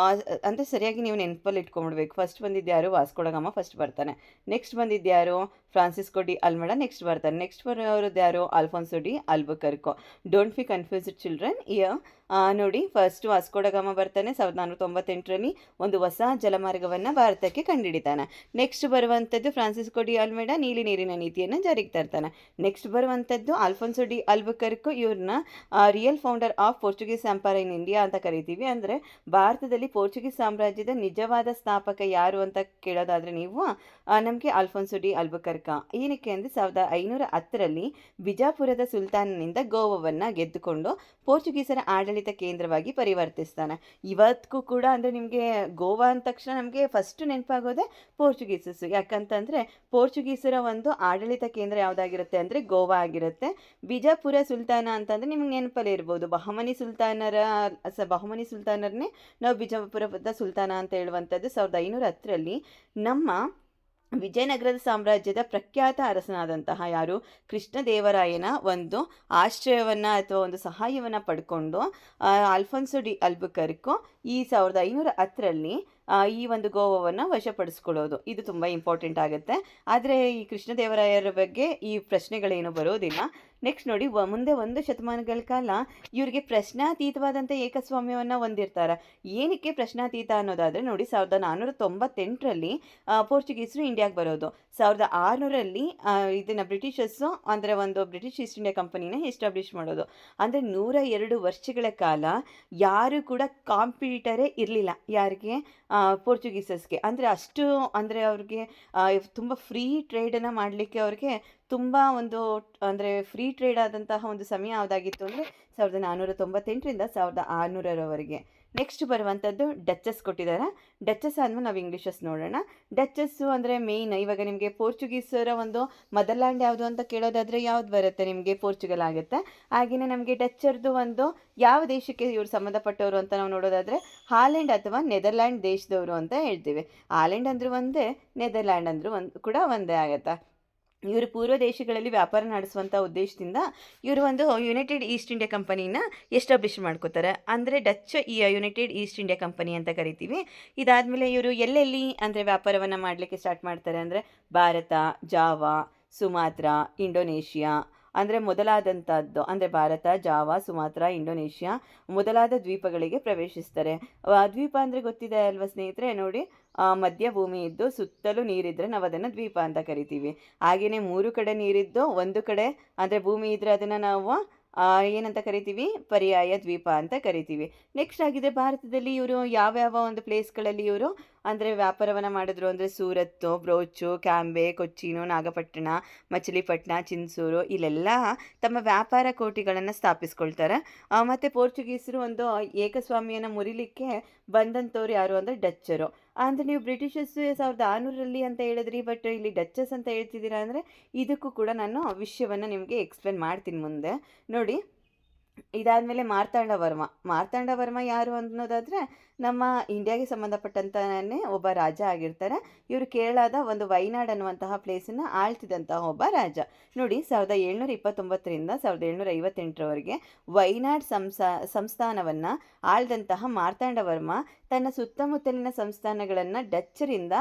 ಅಂದರೆ ಸರಿಯಾಗಿ ನೀವು ನೆನಪಲ್ಲಿ ಇಟ್ಕೊಂಡ್ಬಿಡ್ಬೇಕು. ಫಸ್ಟ್ ಬಂದಿದ್ದು ಯಾರು? ವಾಸ್ಕೋ ಡ ಗಾಮ ಫಸ್ಟ್ ಬರ್ತಾನೆ. ನೆಕ್ಸ್ಟ್ ಬಂದಿದ್ದು ಯಾರು? ಫ್ರಾನ್ಸಿಸ್ಕೋ ಡಿ ಅಲ್ಮೆಡಾ ನೆಕ್ಸ್ಟ್ ಬರ್ತಾನೆ. ನೆಕ್ಸ್ಟ್ ಬರೋರದ್ದು ಯಾರು? Alfonso de Albuquerque. Don't be confused children. ನೋಡಿ, ಫಸ್ಟ್ ವಾಸ್ಕೋ ಡ ಗಾಮ ಬರ್ತಾನೆ 1498ರಲ್ಲಿ ಒಂದು ಹೊಸ ಜಲಮಾರ್ಗವನ್ನು ಭಾರತಕ್ಕೆ ಕಂಡುಹಿಡಿತಾನೆ. ನೆಕ್ಸ್ಟ್ ಬರುವಂಥದ್ದು ಫ್ರಾನ್ಸಿಸ್ಕೋ ಡಿ ಅಲ್ಮೆಡಾ ನೀಲಿ ನೀರಿನ ನೀತಿಯನ್ನು ಜಾರಿಗೆ ತರ್ತಾನೆ. ನೆಕ್ಸ್ಟ್ ಬರುವಂಥದ್ದು ಆಲ್ಫೋನ್ಸೋ ಡಿ ಅಲ್ಬುಕರ್ಕೊ. ಇವ್ರನ್ನ real founder of Portuguese empire in India ಅಂತ ಕರಿತೀವಿ. ಅಂದರೆ ಭಾರತದಲ್ಲಿ ಪೋರ್ಚುಗೀಸ್ ಸಾಮ್ರಾಜ್ಯದ ನಿಜವಾದ ಸ್ಥಾಪಕ ಯಾರು ಅಂತ ಕೇಳೋದಾದರೆ ನೀವು ನಮಗೆ ಆಲ್ಫೋನ್ಸೋ ಡಿ ಅಲ್ಬುಕರ್ಕ. ಏನಕ್ಕೆ ಅಂದರೆ 1510ರಲ್ಲಿ ಬಿಜಾಪುರದ ಸುಲ್ತಾನನಿಂದ ಗೋವಾವನ್ನು ಗೆದ್ದುಕೊಂಡು ಪೋರ್ಚುಗೀಸರ ಆಡಳಿತ ಕೇಂದ್ರವಾಗಿ ಪರಿವರ್ತಿಸ್ತಾನೆ. ಇವತ್ತಿಗೂ ಕೂಡ ಅಂದರೆ ನಿಮಗೆ ಗೋವಾ ಅಂದ ತಕ್ಷಣ ನಮಗೆ ಫಸ್ಟ್ ನೆನಪಾಗೋದೆ ಪೋರ್ಚುಗೀಸಸ್. ಯಾಕಂತಂದರೆ ಪೋರ್ಚುಗೀಸರ ಒಂದು ಆಡಳಿತ ಕೇಂದ್ರ ಯಾವುದಾಗಿರುತ್ತೆ ಅಂದರೆ ಗೋವಾ ಆಗಿರುತ್ತೆ. ಬಿಜಾಪುರ ಸುಲ್ತಾನ ಅಂತಂದರೆ ನಿಮಗೆ ನೆನಪಲ್ಲಿ ಇರ್ಬೋದು, ಬಹಮನಿ ಸುಲ್ತಾನರನ್ನೇ ನಾವು ಬಿಜಾಪುರದ ಸುಲ್ತಾನ ಅಂತ ಹೇಳುವಂಥದ್ದು. 1510ರಲ್ಲಿ ನಮ್ಮ ವಿಜಯನಗರದ ಸಾಮ್ರಾಜ್ಯದ ಪ್ರಖ್ಯಾತ ಅರಸನಾದಂತಹ ಯಾರು? ಕೃಷ್ಣದೇವರಾಯನ ಒಂದು ಆಶ್ರಯವನ್ನು ಅಥವಾ ಒಂದು ಸಹಾಯವನ್ನು ಪಡ್ಕೊಂಡು ಆಲ್ಫೋನ್ಸೋ ಡಿ ಅಲ್ಬುಕರ್ಕೊ ಈ 1510ರಲ್ಲಿ ಈ ಒಂದು ಗೋವಾವನ್ನು ವಶಪಡಿಸ್ಕೊಳ್ಳೋದು. ಇದು ತುಂಬ ಇಂಪಾರ್ಟೆಂಟ್ ಆಗುತ್ತೆ. ಆದರೆ ಈ ಕೃಷ್ಣದೇವರಾಯರ ಬಗ್ಗೆ ಈ ಪ್ರಶ್ನೆಗಳೇನು ಬರೋದಿಲ್ಲ. ನೆಕ್ಸ್ಟ್ ನೋಡಿ, ಮುಂದೆ 1 ಶತಮಾನಗಳ ಕಾಲ ಇವರಿಗೆ ಪ್ರಶ್ನಾತೀತವಾದಂಥ ಏಕಸ್ವಾಮ್ಯವನ್ನು ಹೊಂದಿರ್ತಾರೆ. ಏನಕ್ಕೆ ಪ್ರಶ್ನಾತೀತ ಅನ್ನೋದಾದರೆ ನೋಡಿ, 1498ರಲ್ಲಿ ಪೋರ್ಚುಗೀಸರು ಇಂಡಿಯಾಗೆ ಬರೋದು. 1600ರಲ್ಲಿ ಇದನ್ನು ಬ್ರಿಟಿಷರ್ಸು ಅಂದರೆ ಒಂದು ಬ್ರಿಟಿಷ್ ಈಸ್ಟ್ ಇಂಡಿಯಾ ಕಂಪನಿನ ಎಸ್ಟಾಬ್ಲಿಷ್ ಮಾಡೋದು. ಅಂದರೆ 102 ವರ್ಷಗಳ ಕಾಲ ಯಾರು ಕೂಡ ಕಾಂಪಿಟೀಟರೇ ಇರಲಿಲ್ಲ. ಯಾರಿಗೆ? ಪೋರ್ಚುಗೀಸಸ್ಗೆ. ಅಂದರೆ ಅಷ್ಟು ಅಂದರೆ ಅವ್ರಿಗೆ ತುಂಬ ಫ್ರೀ ಟ್ರೇಡನ್ನು ಮಾಡಲಿಕ್ಕೆ ಅವ್ರಿಗೆ ತುಂಬ ಒಂದು ಅಂದರೆ ಫ್ರೀ ಟ್ರೇಡ್ ಆದಂತಹ ಒಂದು ಸಮಯ ಯಾವುದಾಗಿತ್ತು ಅಂದರೆ 1498ರಿಂದ 1600ರವರೆಗೆ. ನೆಕ್ಸ್ಟ್ ಬರುವಂಥದ್ದು ಡಚ್ಚಸ್ ಕೊಟ್ಟಿದ್ದಾರೆ. ಡಚ್ಚಸ್ ಆದಮೇಲೆ ನಾವು ಇಂಗ್ಲೀಷಸ್ ನೋಡೋಣ. ಡಚ್ಚಸ್ಸು ಅಂದರೆ ಮೇಯ್ನ್ ಇವಾಗ ನಿಮಗೆ ಪೋರ್ಚುಗೀಸರ ಒಂದು ಮದರ್ ಲ್ಯಾಂಡ್ ಯಾವುದು ಅಂತ ಕೇಳೋದಾದರೆ ಯಾವ್ದು ಬರುತ್ತೆ? ನಿಮಗೆ ಪೋರ್ಚುಗಲ್ ಆಗುತ್ತೆ. ಹಾಗೆಯೇ ನಮಗೆ ಡಚ್ಚರ್ದು ಒಂದು ಯಾವ ದೇಶಕ್ಕೆ ಇವರು ಸಂಬಂಧಪಟ್ಟವರು ಅಂತ ನಾವು ನೋಡೋದಾದರೆ ಹಾಲೆಂಡ್ ಅಥವಾ ನೆದರ್ಲ್ಯಾಂಡ್ ದೇಶದವರು ಅಂತ ಹೇಳ್ತೀವಿ. ಹಾಲೆಂಡ್ ಅಂದರೂ ಒಂದೇ, ನೆದರ್ಲ್ಯಾಂಡ್ ಅಂದರೂ ಕೂಡ ಒಂದೇ ಆಗುತ್ತೆ. ಇವರು ಪೂರ್ವ ದೇಶಗಳಲ್ಲಿ ವ್ಯಾಪಾರ ನಡೆಸುವಂಥ ಉದ್ದೇಶದಿಂದ ಇವರು ಒಂದು ಯುನೈಟೆಡ್ ಈಸ್ಟ್ ಇಂಡಿಯಾ ಕಂಪನಿನ ಎಸ್ಟಾಬ್ಲಿಷ್ ಮಾಡ್ಕೋತಾರೆ. ಅಂದರೆ ಡಚ್ ಈ ಯುನೈಟೆಡ್ ಈಸ್ಟ್ ಇಂಡಿಯಾ ಕಂಪನಿ ಅಂತ ಕರಿತೀವಿ. ಇದಾದಮೇಲೆ ಇವರು ಎಲ್ಲೆಲ್ಲಿ ಅಂದರೆ ವ್ಯಾಪಾರವನ್ನು ಮಾಡಲಿಕ್ಕೆ ಸ್ಟಾರ್ಟ್ ಮಾಡ್ತಾರೆ ಅಂದರೆ ಭಾರತ, ಜಾವಾ, ಸುಮಾತ್ರಾ, ಇಂಡೋನೇಷಿಯಾ ಅಂದರೆ ಮೊದಲಾದಂಥದ್ದು ಅಂದರೆ ಭಾರತ, ಜಾವಾ, ಸುಮಾತ್ರಾ, ಇಂಡೋನೇಷ್ಯಾ ಮೊದಲಾದ ದ್ವೀಪಗಳಿಗೆ ಪ್ರವೇಶಿಸ್ತಾರೆ. ದ್ವೀಪ ಅಂದರೆ ಗೊತ್ತಿದೆ ಅಲ್ವಾ ಸ್ನೇಹಿತರೆ? ನೋಡಿ, ಮಧ್ಯ ಭೂಮಿ ಇದ್ದು ಸುತ್ತಲೂ ನೀರಿದ್ದರೆ ನಾವು ಅದನ್ನು ದ್ವೀಪ ಅಂತ ಕರಿತೀವಿ. ಹಾಗೆಯೇ 3 ಕಡೆ ನೀರಿದ್ದು ಒಂದು ಕಡೆ ಅಂದರೆ ಭೂಮಿ ಇದ್ದರೆ ಅದನ್ನು ನಾವು ಏನಂತ ಕರಿತೀವಿ? ಪರ್ಯಾಯ ದ್ವೀಪ ಅಂತ ಕರಿತೀವಿ. ನೆಕ್ಸ್ಟ್ ಆಗಿದೆ ಭಾರತದಲ್ಲಿ ಇವರು ಯಾವ್ಯಾವ ಒಂದು ಪ್ಲೇಸ್ಗಳಲ್ಲಿ ಇವರು ಅಂದರೆ ವ್ಯಾಪಾರವನ್ನು ಮಾಡಿದ್ರು ಅಂದರೆ ಸೂರತ್ತು, ಬ್ರೋಚು, ಕ್ಯಾಂಬೆ, ಕೊಚ್ಚಿನು, ನಾಗಪಟ್ಟಣ, ಮಚಿಲಿಪಟ್ಟಣ, ಚಿನ್ಸೂರು ಇಲ್ಲೆಲ್ಲ ತಮ್ಮ ವ್ಯಾಪಾರ ಕೋಟಿಗಳನ್ನು ಸ್ಥಾಪಿಸ್ಕೊಳ್ತಾರೆ. ಮತ್ತು ಪೋರ್ಚುಗೀಸರು ಒಂದು ಏಕಸ್ವಾಮ್ಯನ ಮುರಿಲಿಕ್ಕೆ ಬಂದಂಥವ್ರು ಯಾರು ಅಂದರೆ ಡಚ್ಚರು. ಅಂದರೆ ನೀವು ಬ್ರಿಟಿಷರ್ಸ್ 1600ರಲ್ಲಿ ಅಂತ ಹೇಳಿದ್ರಿ, ಬಟ್ ಇಲ್ಲಿ ಡಚ್ಚಸ್ ಅಂತ ಹೇಳ್ತಿದ್ದೀರಾ ಅಂದರೆ ಇದಕ್ಕೂ ಕೂಡ ನಾನು ವಿಷಯವನ್ನು ನಿಮಗೆ ಎಕ್ಸ್ಪ್ಲೇನ್ ಮಾಡ್ತೀನಿ ಮುಂದೆ. ನೋಡಿ, ಇದಾದಮೇಲೆ ಮಾರ್ತಾಂಡ ವರ್ಮ ಯಾರು ಅನ್ನೋದಾದರೆ ನಮ್ಮ ಇಂಡಿಯಾಗೆ ಸಂಬಂಧಪಟ್ಟಂತನೇ ಒಬ್ಬ ರಾಜ ಆಗಿರ್ತಾರೆ. ಇವರು ಕೇರಳದ ಒಂದು ವೈನಾಡ್ ಅನ್ನುವಂತಹ ಪ್ಲೇಸನ್ನು ಆಳ್ತಿದ್ದಂತಹ ಒಬ್ಬ ರಾಜ. ನೋಡಿ, 1729ರಿಂದ 1758ರವರೆಗೆ ವೈನಾಡ್ ಸಂಸ್ಥಾನವನ್ನು ಆಳ್ದಂತಹ ಮಾರ್ತಾಂಡ ವರ್ಮ ತನ್ನ ಸುತ್ತಮುತ್ತಲಿನ ಸಂಸ್ಥಾನಗಳನ್ನು ಡಚ್ಚರಿಂದ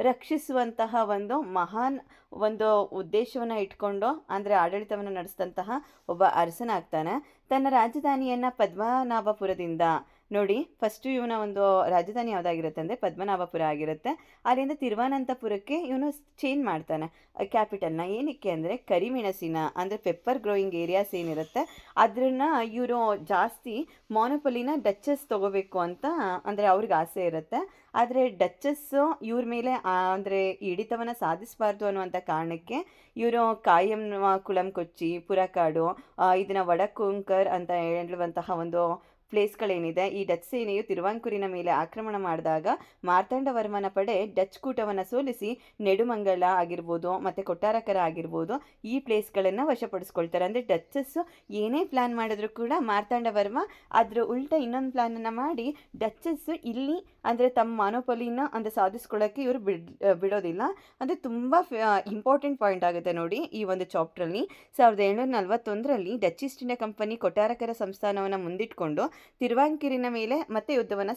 ರಕ್ಷಿಸುವಂತಹ ಒಂದು ಮಹಾನ್ ಒಂದು ಉದ್ದೇಶವನ್ನು ಇಟ್ಕೊಂಡು ಅಂದರೆ ಆಡಳಿತವನ್ನು ನಡೆಸಿದಂತಹ ಒಬ್ಬ ಅರಸನಾಗ್ತಾನೆ. ತನ್ನ ರಾಜಧಾನಿಯನ್ನು ಪದ್ಮನಾಭಪುರದಿಂದ ನೋಡಿ ಫಸ್ಟು ಇವನ ಒಂದು ರಾಜಧಾನಿ ಯಾವುದಾಗಿರುತ್ತೆ ಅಂದರೆ ಪದ್ಮನಾಭಪುರ ಆಗಿರುತ್ತೆ. ಅಲ್ಲಿಂದ ತಿರುವನಂತಪುರಕ್ಕೆ ಇವನು ಚೇಂಜ್ ಮಾಡ್ತಾನೆ ಕ್ಯಾಪಿಟಲ್ನ. ಏನಕ್ಕೆ ಅಂದರೆ ಕರಿಮೆಣಸಿನ ಅಂದರೆ ಪೆಪ್ಪರ್ ಗ್ರೋಯಿಂಗ್ ಏರಿಯಾಸ್ ಏನಿರುತ್ತೆ ಅದನ್ನ ಇವರು ಜಾಸ್ತಿ ಮಾನೋಪಲಿನ ಡಚ್ಚಸ್ ತಗೋಬೇಕು ಅಂತ ಅಂದರೆ ಅವ್ರಿಗೆ ಆಸೆ ಇರುತ್ತೆ. ಆದರೆ ಡಚ್ಚಸ್ಸು ಇವ್ರ ಮೇಲೆ ಅಂದರೆ ಹಿಡಿತವನ್ನು ಸಾಧಿಸಬಾರ್ದು ಅನ್ನುವಂಥ ಕಾರಣಕ್ಕೆ ಇವರು ಕಾಯಂ ಕುಳಂ ಕೊಚ್ಚಿ ಪುರಕಾಡು ಇದನ್ನು ವಡಕುಂಕರ್ ಅಂತ ಹೇಳುವಂತಹ ಒಂದು ಪ್ಲೇಸ್ಗಳೇನಿದೆ, ಈ ಡಚ್ ಸೇನೆಯು ತಿರುವಾಂಕೂರಿನ ಮೇಲೆ ಆಕ್ರಮಣ ಮಾಡಿದಾಗ ಮಾರ್ತಾಂಡವರ್ಮನ ಪಡೆ ಡಚ್ ಕೂಟವನ್ನು ಸೋಲಿಸಿ ನೆಡುಮಂಗಲ ಆಗಿರ್ಬೋದು ಮತ್ತು ಕೊಟ್ಟಾರಕರ ಆಗಿರ್ಬೋದು ಈ ಪ್ಲೇಸ್ಗಳನ್ನು ವಶಪಡಿಸ್ಕೊಳ್ತಾರೆ. ಅಂದರೆ ಡಚ್ಚಸ್ಸು ಏನೇ ಪ್ಲ್ಯಾನ್ ಮಾಡಿದ್ರು ಕೂಡ ಮಾರ್ತಾಂಡವರ್ಮ ಅದ್ರ ಉಲ್ಟ ಇನ್ನೊಂದು ಪ್ಲ್ಯಾನನ್ನು ಮಾಡಿ ಡಚ್ಚಸ್ಸು ಇಲ್ಲಿ ಅಂದರೆ ತಮ್ಮ ಮಾನೋಪಲಿನ ಅಂದರೆ ಸಾಧಿಸ್ಕೊಳ್ಳೋಕ್ಕೆ ಇವರು ಬಿಡೋದಿಲ್ಲ. ಅಂದರೆ ತುಂಬ ಇಂಪಾರ್ಟೆಂಟ್ ಪಾಯಿಂಟ್ ಆಗುತ್ತೆ ನೋಡಿ ಈ ಒಂದು ಚಾಪ್ಟ್ರಲ್ಲಿ. 1741ರಲ್ಲಿ ಡಚ್ ಈಸ್ಟ್ ಇಂಡಿಯಾ ಕಂಪನಿ ಕೊಟ್ಟಾರಕರ ಸಂಸ್ಥಾನವನ್ನು ಮುಂದಿಟ್ಕೊಂಡು ತಿರುವಾಂಕೂರಿನ ಮೇಲೆ ಮತ್ತೆ ಯುದ್ಧವನ್ನು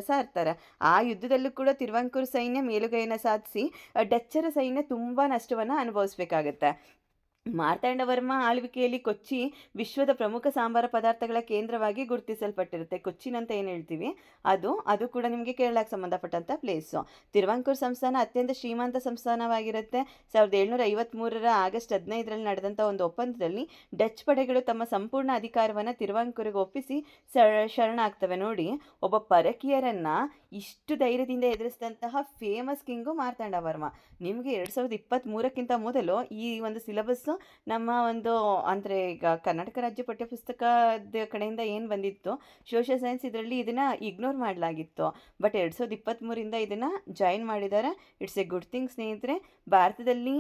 ಸಾರ್ತಾರೆ. ಆ ಯುದ್ಧದಲ್ಲೂ ಕೂಡ ತಿರುವಾಂಕೂರು ಸೈನ್ಯ ಮೇಲುಗೈಯನ್ನು ಸಾಧಿಸಿ ಡಚ್ಚರ ಸೈನ್ಯ ತುಂಬ ನಷ್ಟವನ್ನು ಅನುಭವಿಸಬೇಕಾಗತ್ತೆ. ಮಾರ್ತಾಂಡವರ್ಮ ಆಳ್ವಿಕೆಯಲ್ಲಿ ಕೊಚ್ಚಿ ವಿಶ್ವದ ಪ್ರಮುಖ ಸಾಂಬಾರ ಪದಾರ್ಥಗಳ ಕೇಂದ್ರವಾಗಿ ಗುರುತಿಸಲ್ಪಟ್ಟಿರುತ್ತೆ. ಕೊಚ್ಚಿನ್ ಅಂತ ಏನು ಹೇಳ್ತೀವಿ ಅದು ಕೂಡ ನಿಮಗೆ ಕೇರಳಕ್ಕೆ ಸಂಬಂಧಪಟ್ಟಂಥ ಪ್ಲೇಸು. ತಿರುವಾಂಕೂರು ಸಂಸ್ಥಾನ ಅತ್ಯಂತ ಶ್ರೀಮಂತ ಸಂಸ್ಥಾನವಾಗಿರುತ್ತೆ. 1753ರ ಆಗಸ್ಟ್ 15ರಲ್ಲಿ ನಡೆದಂಥ ಒಂದು ಒಪ್ಪಂದದಲ್ಲಿ ಡಚ್ ಪಡೆಗಳು ತಮ್ಮ ಸಂಪೂರ್ಣ ಅಧಿಕಾರವನ್ನು ತಿರುವಾಂಕೂರಿಗೆ ಒಪ್ಪಿಸಿ ಶರಣಾಗ್ತವೆ. ನೋಡಿ, ಒಬ್ಬ ಪರಕೀಯರನ್ನು ಇಷ್ಟು ಧೈರ್ಯದಿಂದ ಎದುರಿಸಿದಂತಹ ಫೇಮಸ್ ಕಿಂಗು ಮಾರ್ತಾಂಡವರ್ಮ. ನಿಮಗೆ 2023ಕ್ಕಿಂತ ಮೊದಲು ಈ ಒಂದು ಸಿಲೆಬಸ್ಸು ನಮ್ಮ ಒಂದು ಅಂದರೆ ಈಗ ಕರ್ನಾಟಕ ರಾಜ್ಯ ಪಠ್ಯಪುಸ್ತಕದ ಕಡೆಯಿಂದ ಏನು ಬಂದಿತ್ತು ಸೋಷಿಯಲ್ ಸೈನ್ಸ್, ಇದರಲ್ಲಿ ಇದನ್ನು ಇಗ್ನೋರ್ ಮಾಡಲಾಗಿತ್ತು. ಬಟ್ 2023ರಿಂದ ಇದನ್ನು ಜಾಯಿನ್ ಮಾಡಿದ್ದಾರೆ. ಇಟ್ಸ್ ಎ ಗುಡ್ ಥಿಂಗ್ ಸ್ನೇಹಿತರೆ. ಭಾರತದಲ್ಲಿ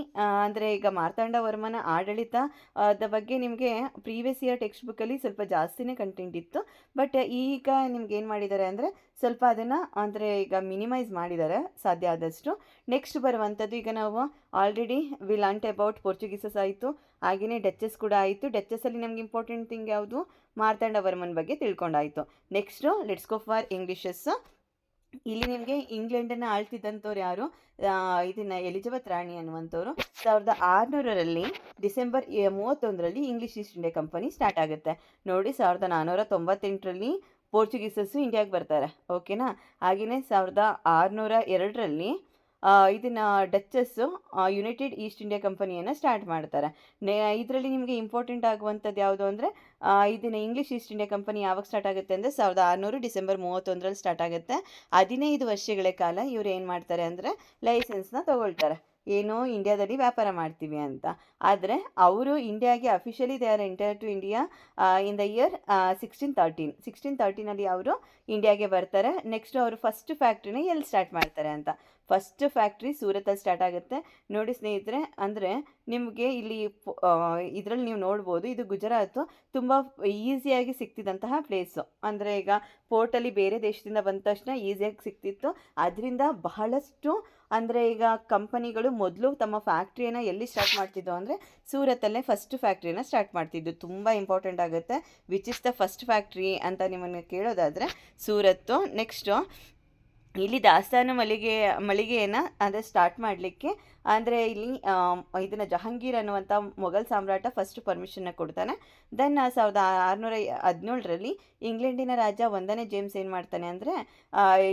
ಅಂದರೆ ಈಗ ಮಾರ್ತಾಂಡವರ್ಮನ ಆಡಳಿತದ ಬಗ್ಗೆ ನಿಮಗೆ ಪ್ರೀವಿಯಸ್ ಇಯರ್ ಟೆಕ್ಸ್ಟ್ ಬುಕ್ಕಲ್ಲಿ ಸ್ವಲ್ಪ ಜಾಸ್ತಿನೇ ಕಂಟೆಂಟ್ ಇತ್ತು. ಬಟ್ ಈಗ ನಿಮ್ಗೆ ಏನು ಮಾಡಿದ್ದಾರೆ ಅಂದರೆ ಸ್ವಲ್ಪ ಅದನ್ನು ಅಂದರೆ ಈಗ ಮಿನಿಮೈಸ್ ಮಾಡಿದ್ದಾರೆ ಸಾಧ್ಯ ಆದಷ್ಟು. ನೆಕ್ಸ್ಟ್ ಬರುವಂಥದ್ದು, ಈಗ ನಾವು ಆಲ್ರೆಡಿ ವಿ ಲರ್ನ್ಟ್ ಅಬೌಟ್ ಪೋರ್ಚುಗೀಸಸ್ ಆಯಿತು, ಹಾಗೆಯೇ ಡಚ್ಚಸ್ ಕೂಡ ಆಯಿತು. ಡಚ್ಚಸಲ್ಲಿ ನಮ್ಗೆ ಇಂಪಾರ್ಟೆಂಟ್ ಥಿಂಗ್ ಯಾವುದು, ಮಾರ್ತಾಂಡವರ್ಮನ್ ಬಗ್ಗೆ ತಿಳ್ಕೊಂಡಾಯಿತು. Next let's go for Englishes. ಇಲ್ಲಿ ನಿಮಗೆ ಇಂಗ್ಲೆಂಡನ್ನು ಆಳ್ತಿದ್ದಂಥವ್ರು ಯಾರು, ಇದನ್ನು ಎಲಿಜಬೆತ್ ರಾಣಿ ಅನ್ನುವಂಥವ್ರು. 1600ರಲ್ಲಿ ಡಿಸೆಂಬರ್ 31ರಲ್ಲಿ English East India Company start ಆಗುತ್ತೆ. ನೋಡಿ, 1498ರಲ್ಲಿ ಪೋರ್ಚುಗೀಸಸ್ಸು ಇಂಡಿಯಾಗೆ ಬರ್ತಾರೆ. ಓಕೆನಾ. ಹಾಗೆಯೇ 1602ರಲ್ಲಿ ಇದನ್ನು ಡಚ್ಚಸ್ಸು ಯುನೈಟೆಡ್ ಈಸ್ಟ್ ಇಂಡಿಯಾ ಕಂಪನಿಯನ್ನು ಸ್ಟಾರ್ಟ್ ಮಾಡ್ತಾರೆ. ಇದರಲ್ಲಿ ನಿಮಗೆ ಇಂಪಾರ್ಟೆಂಟ್ ಆಗುವಂಥದ್ದು ಯಾವುದು ಅಂದರೆ ಇದನ್ನು ಇಂಗ್ಲೀಷ್ ಈಸ್ಟ್ ಇಂಡಿಯಾ ಕಂಪನಿ ಯಾವಾಗ ಸ್ಟಾರ್ಟ್ ಆಗುತ್ತೆ ಅಂದರೆ 1600 ಡಿಸೆಂಬರ್ 31ರಲ್ಲಿ ಸ್ಟಾರ್ಟ್ ಆಗುತ್ತೆ. 15 ವರ್ಷಗಳ ಕಾಲ ಇವರು ಏನು ಮಾಡ್ತಾರೆ ಅಂದರೆ ಲೈಸೆನ್ಸ್ನ ತಗೊಳ್ತಾರೆ, ಏನು ಇಂಡಿಯಾದಲ್ಲಿ ವ್ಯಾಪಾರ ಮಾಡ್ತೀವಿ ಅಂತ. ಆದರೆ ಅವರು ಇಂಡಿಯಾಗೆ officially they are enter to India in the year 1613ನಲ್ಲಿ ಅವರು ಇಂಡಿಯಾಗೆ ಬರ್ತಾರೆ. ನೆಕ್ಸ್ಟ್ ಅವರು ಫಸ್ಟ್ ಫ್ಯಾಕ್ಟ್ರಿನ ಎಲ್ಲಿ ಸ್ಟಾರ್ಟ್ ಮಾಡ್ತಾರೆ ಅಂತ, ಫಸ್ಟ್ ಫ್ಯಾಕ್ಟ್ರಿ ಸೂರತಲ್ಲಿ ಸ್ಟಾರ್ಟ್ ಆಗುತ್ತೆ. ನೋಡಿ ಸ್ನೇಹಿತರೆ, ಅಂದರೆ ನಿಮಗೆ ಇಲ್ಲಿ ಇದರಲ್ಲಿ ನೀವು ನೋಡ್ಬೋದು, ಇದು ಗುಜರಾತು ತುಂಬ ಈಸಿಯಾಗಿ ಸಿಗ್ತಿದ್ದಂತಹ ಪ್ಲೇಸು. ಅಂದರೆ ಈಗ ಪೋರ್ಟಲ್ಲಿ ಬೇರೆ ದೇಶದಿಂದ ಬಂದ ತಕ್ಷಣ ಈಸಿಯಾಗಿ ಸಿಗ್ತಿತ್ತು. ಅದರಿಂದ ಬಹಳಷ್ಟು ಅಂದರೆ ಈಗ ಕಂಪನಿಗಳು ಮೊದಲು ತಮ್ಮ ಫ್ಯಾಕ್ಟ್ರಿಯನ್ನು ಎಲ್ಲಿ ಸ್ಟಾರ್ಟ್ ಮಾಡ್ತಿದ್ದೋ ಅಂದರೆ ಸೂರತಲ್ಲೇ ಫಸ್ಟ್ ಫ್ಯಾಕ್ಟ್ರಿನ ಸ್ಟಾರ್ಟ್ ಮಾಡ್ತಿದ್ದು. ತುಂಬ ಇಂಪಾರ್ಟೆಂಟ್ ಆಗುತ್ತೆ. Which is the first factory ಅಂತ ನಿಮ್ಮನ್ನು ಕೇಳೋದಾದರೆ ಸೂರತ್ತು. ನೆಕ್ಸ್ಟು ಇಲ್ಲಿ ದಾಸ್ತಾನು ಮಳಿಗೆಯನ್ನು ಅಂದರೆ ಸ್ಟಾರ್ಟ್ ಮಾಡಲಿಕ್ಕೆ ಅಂದರೆ ಇಲ್ಲಿ ಇದನ್ನು ಜಹಾಂಗೀರ್ ಅನ್ನುವಂಥ ಮೊಘಲ್ ಸಾಮ್ರಾಟ ಫಸ್ಟ್ ಪರ್ಮಿಷನ್ನ ಕೊಡ್ತಾನೆ. ದೆನ್ 1617ರಲ್ಲಿ ಇಂಗ್ಲೆಂಡಿನ ರಾಜ 1ನೇ ಜೇಮ್ಸ್ ಏನು ಮಾಡ್ತಾನೆ ಅಂದರೆ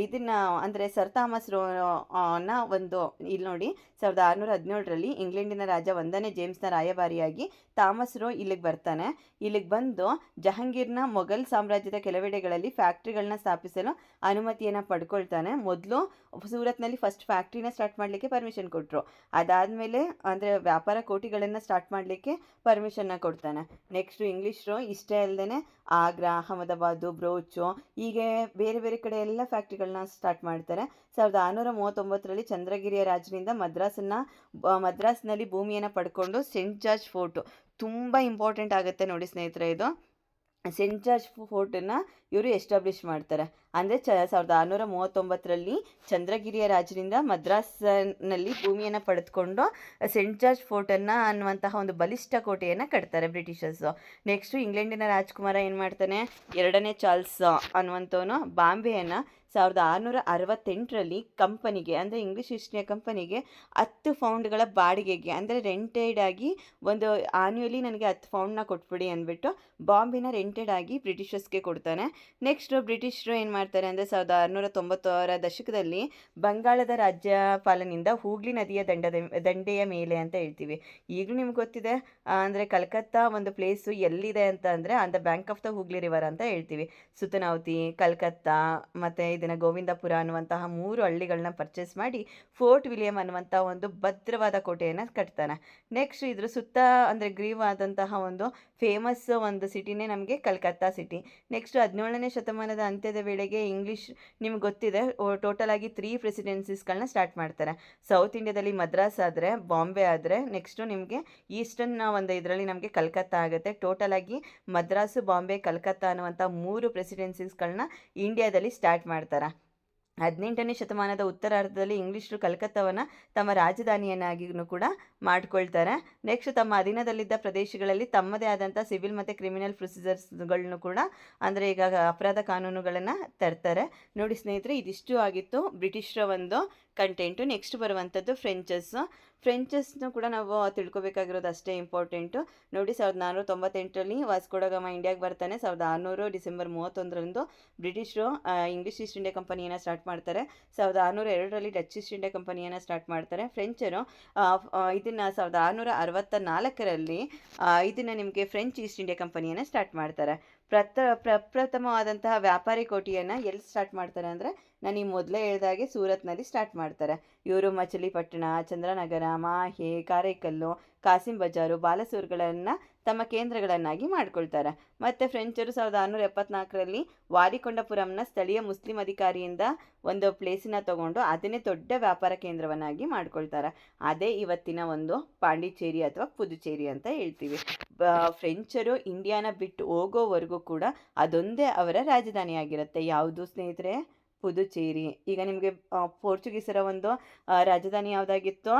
ಇದನ್ನು ಅಂದರೆ ಸರ್ ಥಾಮಸ್ ರೋನ ಒಂದು ಇಲ್ಲಿ ನೋಡಿ 1617ರಲ್ಲಿ ಇಂಗ್ಲೆಂಡಿನ ರಾಜ 1ನೇ ಜೇಮ್ಸ್ನ ರಾಯಭಾರಿಯಾಗಿ ಥಾಮಸ್ ರೋ ಇಲ್ಲಿಗೆ ಬರ್ತಾನೆ. ಇಲ್ಲಿಗೆ ಬಂದು ಜಹಾಂಗೀರ್ನ ಮೊಘಲ್ ಸಾಮ್ರಾಜ್ಯದ ಕೆಲವೆಡೆಗಳಲ್ಲಿ ಫ್ಯಾಕ್ಟ್ರಿಗಳನ್ನ ಸ್ಥಾಪಿಸಲು ಅನುಮತಿಯನ್ನು ಪಡ್ಕೊಳ್ತಾನೆ. ಮೊದಲು ಸೂರತ್ನಲ್ಲಿ ಫಸ್ಟ್ ಫ್ಯಾಕ್ಟ್ರಿನ ಸ್ಟಾರ್ಟ್ ಮಾಡಲಿಕ್ಕೆ ಪರ್ಮಿಷನ್ ಕೊಟ್ಟರು. ಅದಾದಮೇಲೆ ಅಂದರೆ ವ್ಯಾಪಾರ ಕೋಟಿಗಳನ್ನು ಸ್ಟಾರ್ಟ್ ಮಾಡಲಿಕ್ಕೆ ಪರ್ಮಿಷನ್ನ ಕೊಡ್ತಾನೆ. ನೆಕ್ಸ್ಟು ಇಂಗ್ಲೀಷರು ಇಷ್ಟೇ ಅಲ್ಲದೆ ಆಗ್ರಾ, ಅಹಮದಾಬಾದು, ಬ್ರೋಚು ಹೀಗೆ ಬೇರೆ ಬೇರೆ ಕಡೆ ಎಲ್ಲ ಫ್ಯಾಕ್ಟ್ರಿಗಳನ್ನ ಸ್ಟಾರ್ಟ್ ಮಾಡ್ತಾರೆ. 1639ರಲ್ಲಿ ಚಂದ್ರಗಿರಿಯ ರಾಜನಿಂದ ಮದ್ರಾಸ್ನಲ್ಲಿ ಭೂಮಿಯನ್ನು ಪಡ್ಕೊಂಡು ಸೆಂಟ್ ಜಾರ್ಜ್ ಫೋರ್ಟು ತುಂಬ ಇಂಪಾರ್ಟೆಂಟ್ ಆಗುತ್ತೆ ನೋಡಿ ಸ್ನೇಹಿತರೆ. ಇದು ಸೆಂಟ್ ಜಾರ್ಜ್ ಫೋರ್ಟನ್ನು ಇವರು ಎಸ್ಟಾಬ್ಲಿಷ್ ಮಾಡ್ತಾರೆ. ಅಂದರೆ 1639ರಲ್ಲಿ ಚಂದ್ರಗಿರಿಯ ರಾಜನಿಂದ ಮದ್ರಾಸ್ನಲ್ಲಿ ಭೂಮಿಯನ್ನು ಪಡೆದುಕೊಂಡು ಸೆಂಟ್ ಜಾರ್ಜ್ ಫೋರ್ಟನ್ನು ಅನ್ನುವಂತಹ ಒಂದು ಬಲಿಷ್ಠ ಕೋಟೆಯನ್ನು ಕಟ್ತಾರೆ ಬ್ರಿಟಿಷರ್ಸು. ನೆಕ್ಸ್ಟು ಇಂಗ್ಲೆಂಡಿನ ರಾಜ್ಕುಮಾರ ಏನು ಮಾಡ್ತಾನೆ, 2ನೇ ಚಾರ್ಲ್ಸ್ ಅನ್ನುವಂಥವನು ಬಾಂಬೆಯನ್ನು 1668ರಲ್ಲಿ ಕಂಪನಿಗೆ ಅಂದರೆ ಇಂಗ್ಲೀಷ್ ಈಸ್ಟ್ ಇಂಡಿಯಾ ಕಂಪನಿಗೆ 10 ಪೌಂಡ್ಗಳ ಬಾಡಿಗೆಗೆ ಅಂದರೆ ರೆಂಟೆಡ್ ಆಗಿ ಒಂದು ಆನ್ಯುವಲಿ ನನಗೆ 10 ಪೌಂಡ್ನ ಕೊಟ್ಬಿಡಿ ಅಂದ್ಬಿಟ್ಟು ಬಾಂಬೆನ ರೆಂಟೆಡ್ ಆಗಿ ಬ್ರಿಟಿಷರ್ಸ್ಗೆ ಕೊಡ್ತಾನೆ. ನೆಕ್ಸ್ಟು ಬ್ರಿಟಿಷರು ಏನು ಮಾಡ್ತಾರೆ ಅಂದರೆ 1690ರ ದಶಕದಲ್ಲಿ ಬಂಗಾಳದ ರಾಜ್ಯಪಾಲನಿಂದ ಹೂಗ್ಲಿ ನದಿಯ ದಂಡೆಯ ಮೇಲೆ ಅಂತ ಹೇಳ್ತೀವಿ. ಈಗಲೂ ನಿಮ್ಗೆ ಗೊತ್ತಿದೆ, ಅಂದರೆ ಕಲ್ಕತ್ತಾ ಒಂದು ಪ್ಲೇಸು ಎಲ್ಲಿದೆ ಅಂತ ಅಂದರೆ on the bank of the Hooghly river ಅಂತ ಹೇಳ್ತೀವಿ. ಸುತನಾವತಿ, ಕಲ್ಕತ್ತಾ ಮತ್ತು ಇದನ್ನು ಗೋವಿಂದಪುರ ಅನ್ನುವಂತಹ 3 ಹಳ್ಳಿಗಳನ್ನ ಪರ್ಚೇಸ್ ಮಾಡಿ ಫೋರ್ಟ್ ವಿಲಿಯಂ ಅನ್ನುವಂಥ ಒಂದು ಭದ್ರವಾದ ಕೋಟೆಯನ್ನು ಕಟ್ತಾನೆ. ನೆಕ್ಸ್ಟ್ ಇದ್ರ ಸುತ್ತ ಅಂದರೆ ಗ್ರೀವಾದಂತಹ ಒಂದು ಫೇಮಸ್ ಒಂದು ಸಿಟಿನೇ ನಮಗೆ ಕಲ್ಕತ್ತಾ ಸಿಟಿ. ನೆಕ್ಸ್ಟ್ 17ನೇ ಶತಮಾನದ ಅಂತ್ಯದ ವೇಳೆಗೆ ಇಂಗ್ಲೀಷ್ ನಿಮ್ಗೆ ಗೊತ್ತಿದೆ, ಟೋಟಲ್ ಆಗಿ 3 ಪ್ರೆಸಿಡೆನ್ಸೀಸ್ಗಳನ್ನ ಸ್ಟಾರ್ಟ್ ಮಾಡ್ತಾರೆ. ಸೌತ್ ಇಂಡಿಯಾದಲ್ಲಿ ಮದ್ರಾಸ್ ಆದರೆ, ಬಾಂಬೆ ಆದರೆ, ನೆಕ್ಸ್ಟು ನಿಮಗೆ ಈಸ್ಟರ್ನ್ ಒಂದು ಇದರಲ್ಲಿ ನಮಗೆ ಕಲ್ಕತ್ತಾ ಆಗುತ್ತೆ. ಟೋಟಲ್ ಆಗಿ ಮದ್ರಾಸು, ಬಾಂಬೆ, ಕಲ್ಕತ್ತಾ ಅನ್ನುವಂಥ 3 ಪ್ರೆಸಿಡೆನ್ಸೀಸ್ಗಳನ್ನ ಇಂಡಿಯಾದಲ್ಲಿ ಸ್ಟಾರ್ಟ್ ಮಾಡ್ತಾರೆ. 18ನೇ ಶತಮಾನದ ಉತ್ತರಾರ್ಧದಲ್ಲಿ ಇಂಗ್ಲೀಷರು ಕಲ್ಕತ್ತಾವನ್ನು ತಮ್ಮ ರಾಜಧಾನಿಯನ್ನಾಗಿಯೂ ಕೂಡ ಮಾಡ್ಕೊಳ್ತಾರೆ. ನೆಕ್ಸ್ಟ್ ತಮ್ಮ ಅಧೀನದಲ್ಲಿದ್ದ ಪ್ರದೇಶಗಳಲ್ಲಿ ತಮ್ಮದೇ ಆದಂಥ ಸಿವಿಲ್ ಮತ್ತು ಕ್ರಿಮಿನಲ್ ಪ್ರೊಸೀಜರ್ಸ್ಗಳನ್ನು ಕೂಡ, ಅಂದರೆ ಈಗ ಅಪರಾಧ ಕಾನೂನುಗಳನ್ನು ತರ್ತಾರೆ. ನೋಡಿ ಸ್ನೇಹಿತರೆ, ಇದಿಷ್ಟು ಆಗಿತ್ತು ಬ್ರಿಟಿಷರ ಒಂದು ಕಂಟೆಂಟು. ನೆಕ್ಸ್ಟ್ ಬರುವಂಥದ್ದು ಫ್ರೆಂಚಸ್ನು ಕೂಡ ನಾವು ತಿಳ್ಕೊಬೇಕಾಗಿರೋದು ಅಷ್ಟೇ ಇಂಪಾರ್ಟೆಂಟು. ನೋಡಿ 1498ರಲ್ಲಿ ವಾಸ್ಕೋಡಗಾಮ ಇಂಡಿಯಾಗೆ ಬರ್ತಾನೆ. 1600 ಡಿಸೆಂಬರ್ 31ರಂದು ಬ್ರಿಟಿಷರು ಇಂಗ್ಲೀಷ್ ಈಸ್ಟ್ ಇಂಡಿಯಾ ಕಂಪನಿಯನ್ನು ಸ್ಟಾರ್ಟ್ ಮಾಡ್ತಾರೆ. 1602ರಲ್ಲಿ ಡಚ್ ಈಸ್ಟ್ ಇಂಡಿಯಾ ಕಂಪನಿಯನ್ನು ಸ್ಟಾರ್ಟ್ ಮಾಡ್ತಾರೆ. ಫ್ರೆಂಚರು ಇದನ್ನು 1664ರಲ್ಲಿ ಇದನ್ನು ನಿಮಗೆ ಫ್ರೆಂಚ್ ಈಸ್ಟ್ ಇಂಡಿಯಾ ಕಂಪನಿಯನ್ನು ಸ್ಟಾರ್ಟ್ ಮಾಡ್ತಾರೆ. ಪ್ರಪ್ರಥಮವಾದಂತಹ ವ್ಯಾಪಾರಿ ಕೋಟೆಯನ್ನು ಎಲ್ಲಿ ಸ್ಟಾರ್ಟ್ ಮಾಡ್ತಾರೆ ಅಂದರೆ, ನಾನು ಈ ಮೊದಲೇ ಹೇಳಿದಾಗೆ ಸೂರತ್ನಲ್ಲಿ ಸ್ಟಾರ್ಟ್ ಮಾಡ್ತಾರೆ. ಇವರು ಮಚಲಿಪಟ್ಟಣ, ಚಂದ್ರನಗರ, ಮಾಹೆ, ಕಾರೈಕಲ್ಲು, ಕಾಸಿಂ ಬಜಾರು, ಬಾಲಸೂರುಗಳನ್ನು ತಮ್ಮ ಕೇಂದ್ರಗಳನ್ನಾಗಿ ಮಾಡ್ಕೊಳ್ತಾರೆ. ಮತ್ತು ಫ್ರೆಂಚರು 1674ರಲ್ಲಿ ವಾರಿಕೊಂಡಪುರಂನ ಸ್ಥಳೀಯ ಮುಸ್ಲಿಂ ಅಧಿಕಾರಿಯಿಂದ ಒಂದು ಪ್ಲೇಸನ್ನ ತಗೊಂಡು ಅದನ್ನೇ ದೊಡ್ಡ ವ್ಯಾಪಾರ ಕೇಂದ್ರವನ್ನಾಗಿ ಮಾಡ್ಕೊಳ್ತಾರೆ. ಅದೇ ಇವತ್ತಿನ ಒಂದು ಪಾಂಡಿಚೇರಿ ಅಥವಾ ಪುದುಚೇರಿ ಅಂತ ಹೇಳ್ತೀವಿ. ಫ್ರೆಂಚರು ಇಂಡಿಯಾನ ಬಿಟ್ಟು ಹೋಗೋವರೆಗೂ ಕೂಡ ಅದೊಂದೇ ಅವರ ರಾಜಧಾನಿಯಾಗಿರುತ್ತೆ. ಯಾವುದು ಸ್ನೇಹಿತರೆ? ಪುದುಚೇರಿ. ಈಗ ನಿಮಗೆ ಪೋರ್ಚುಗೀಸರ ಒಂದು ರಾಜಧಾನಿ ಯಾವುದಾಗಿತ್ತು?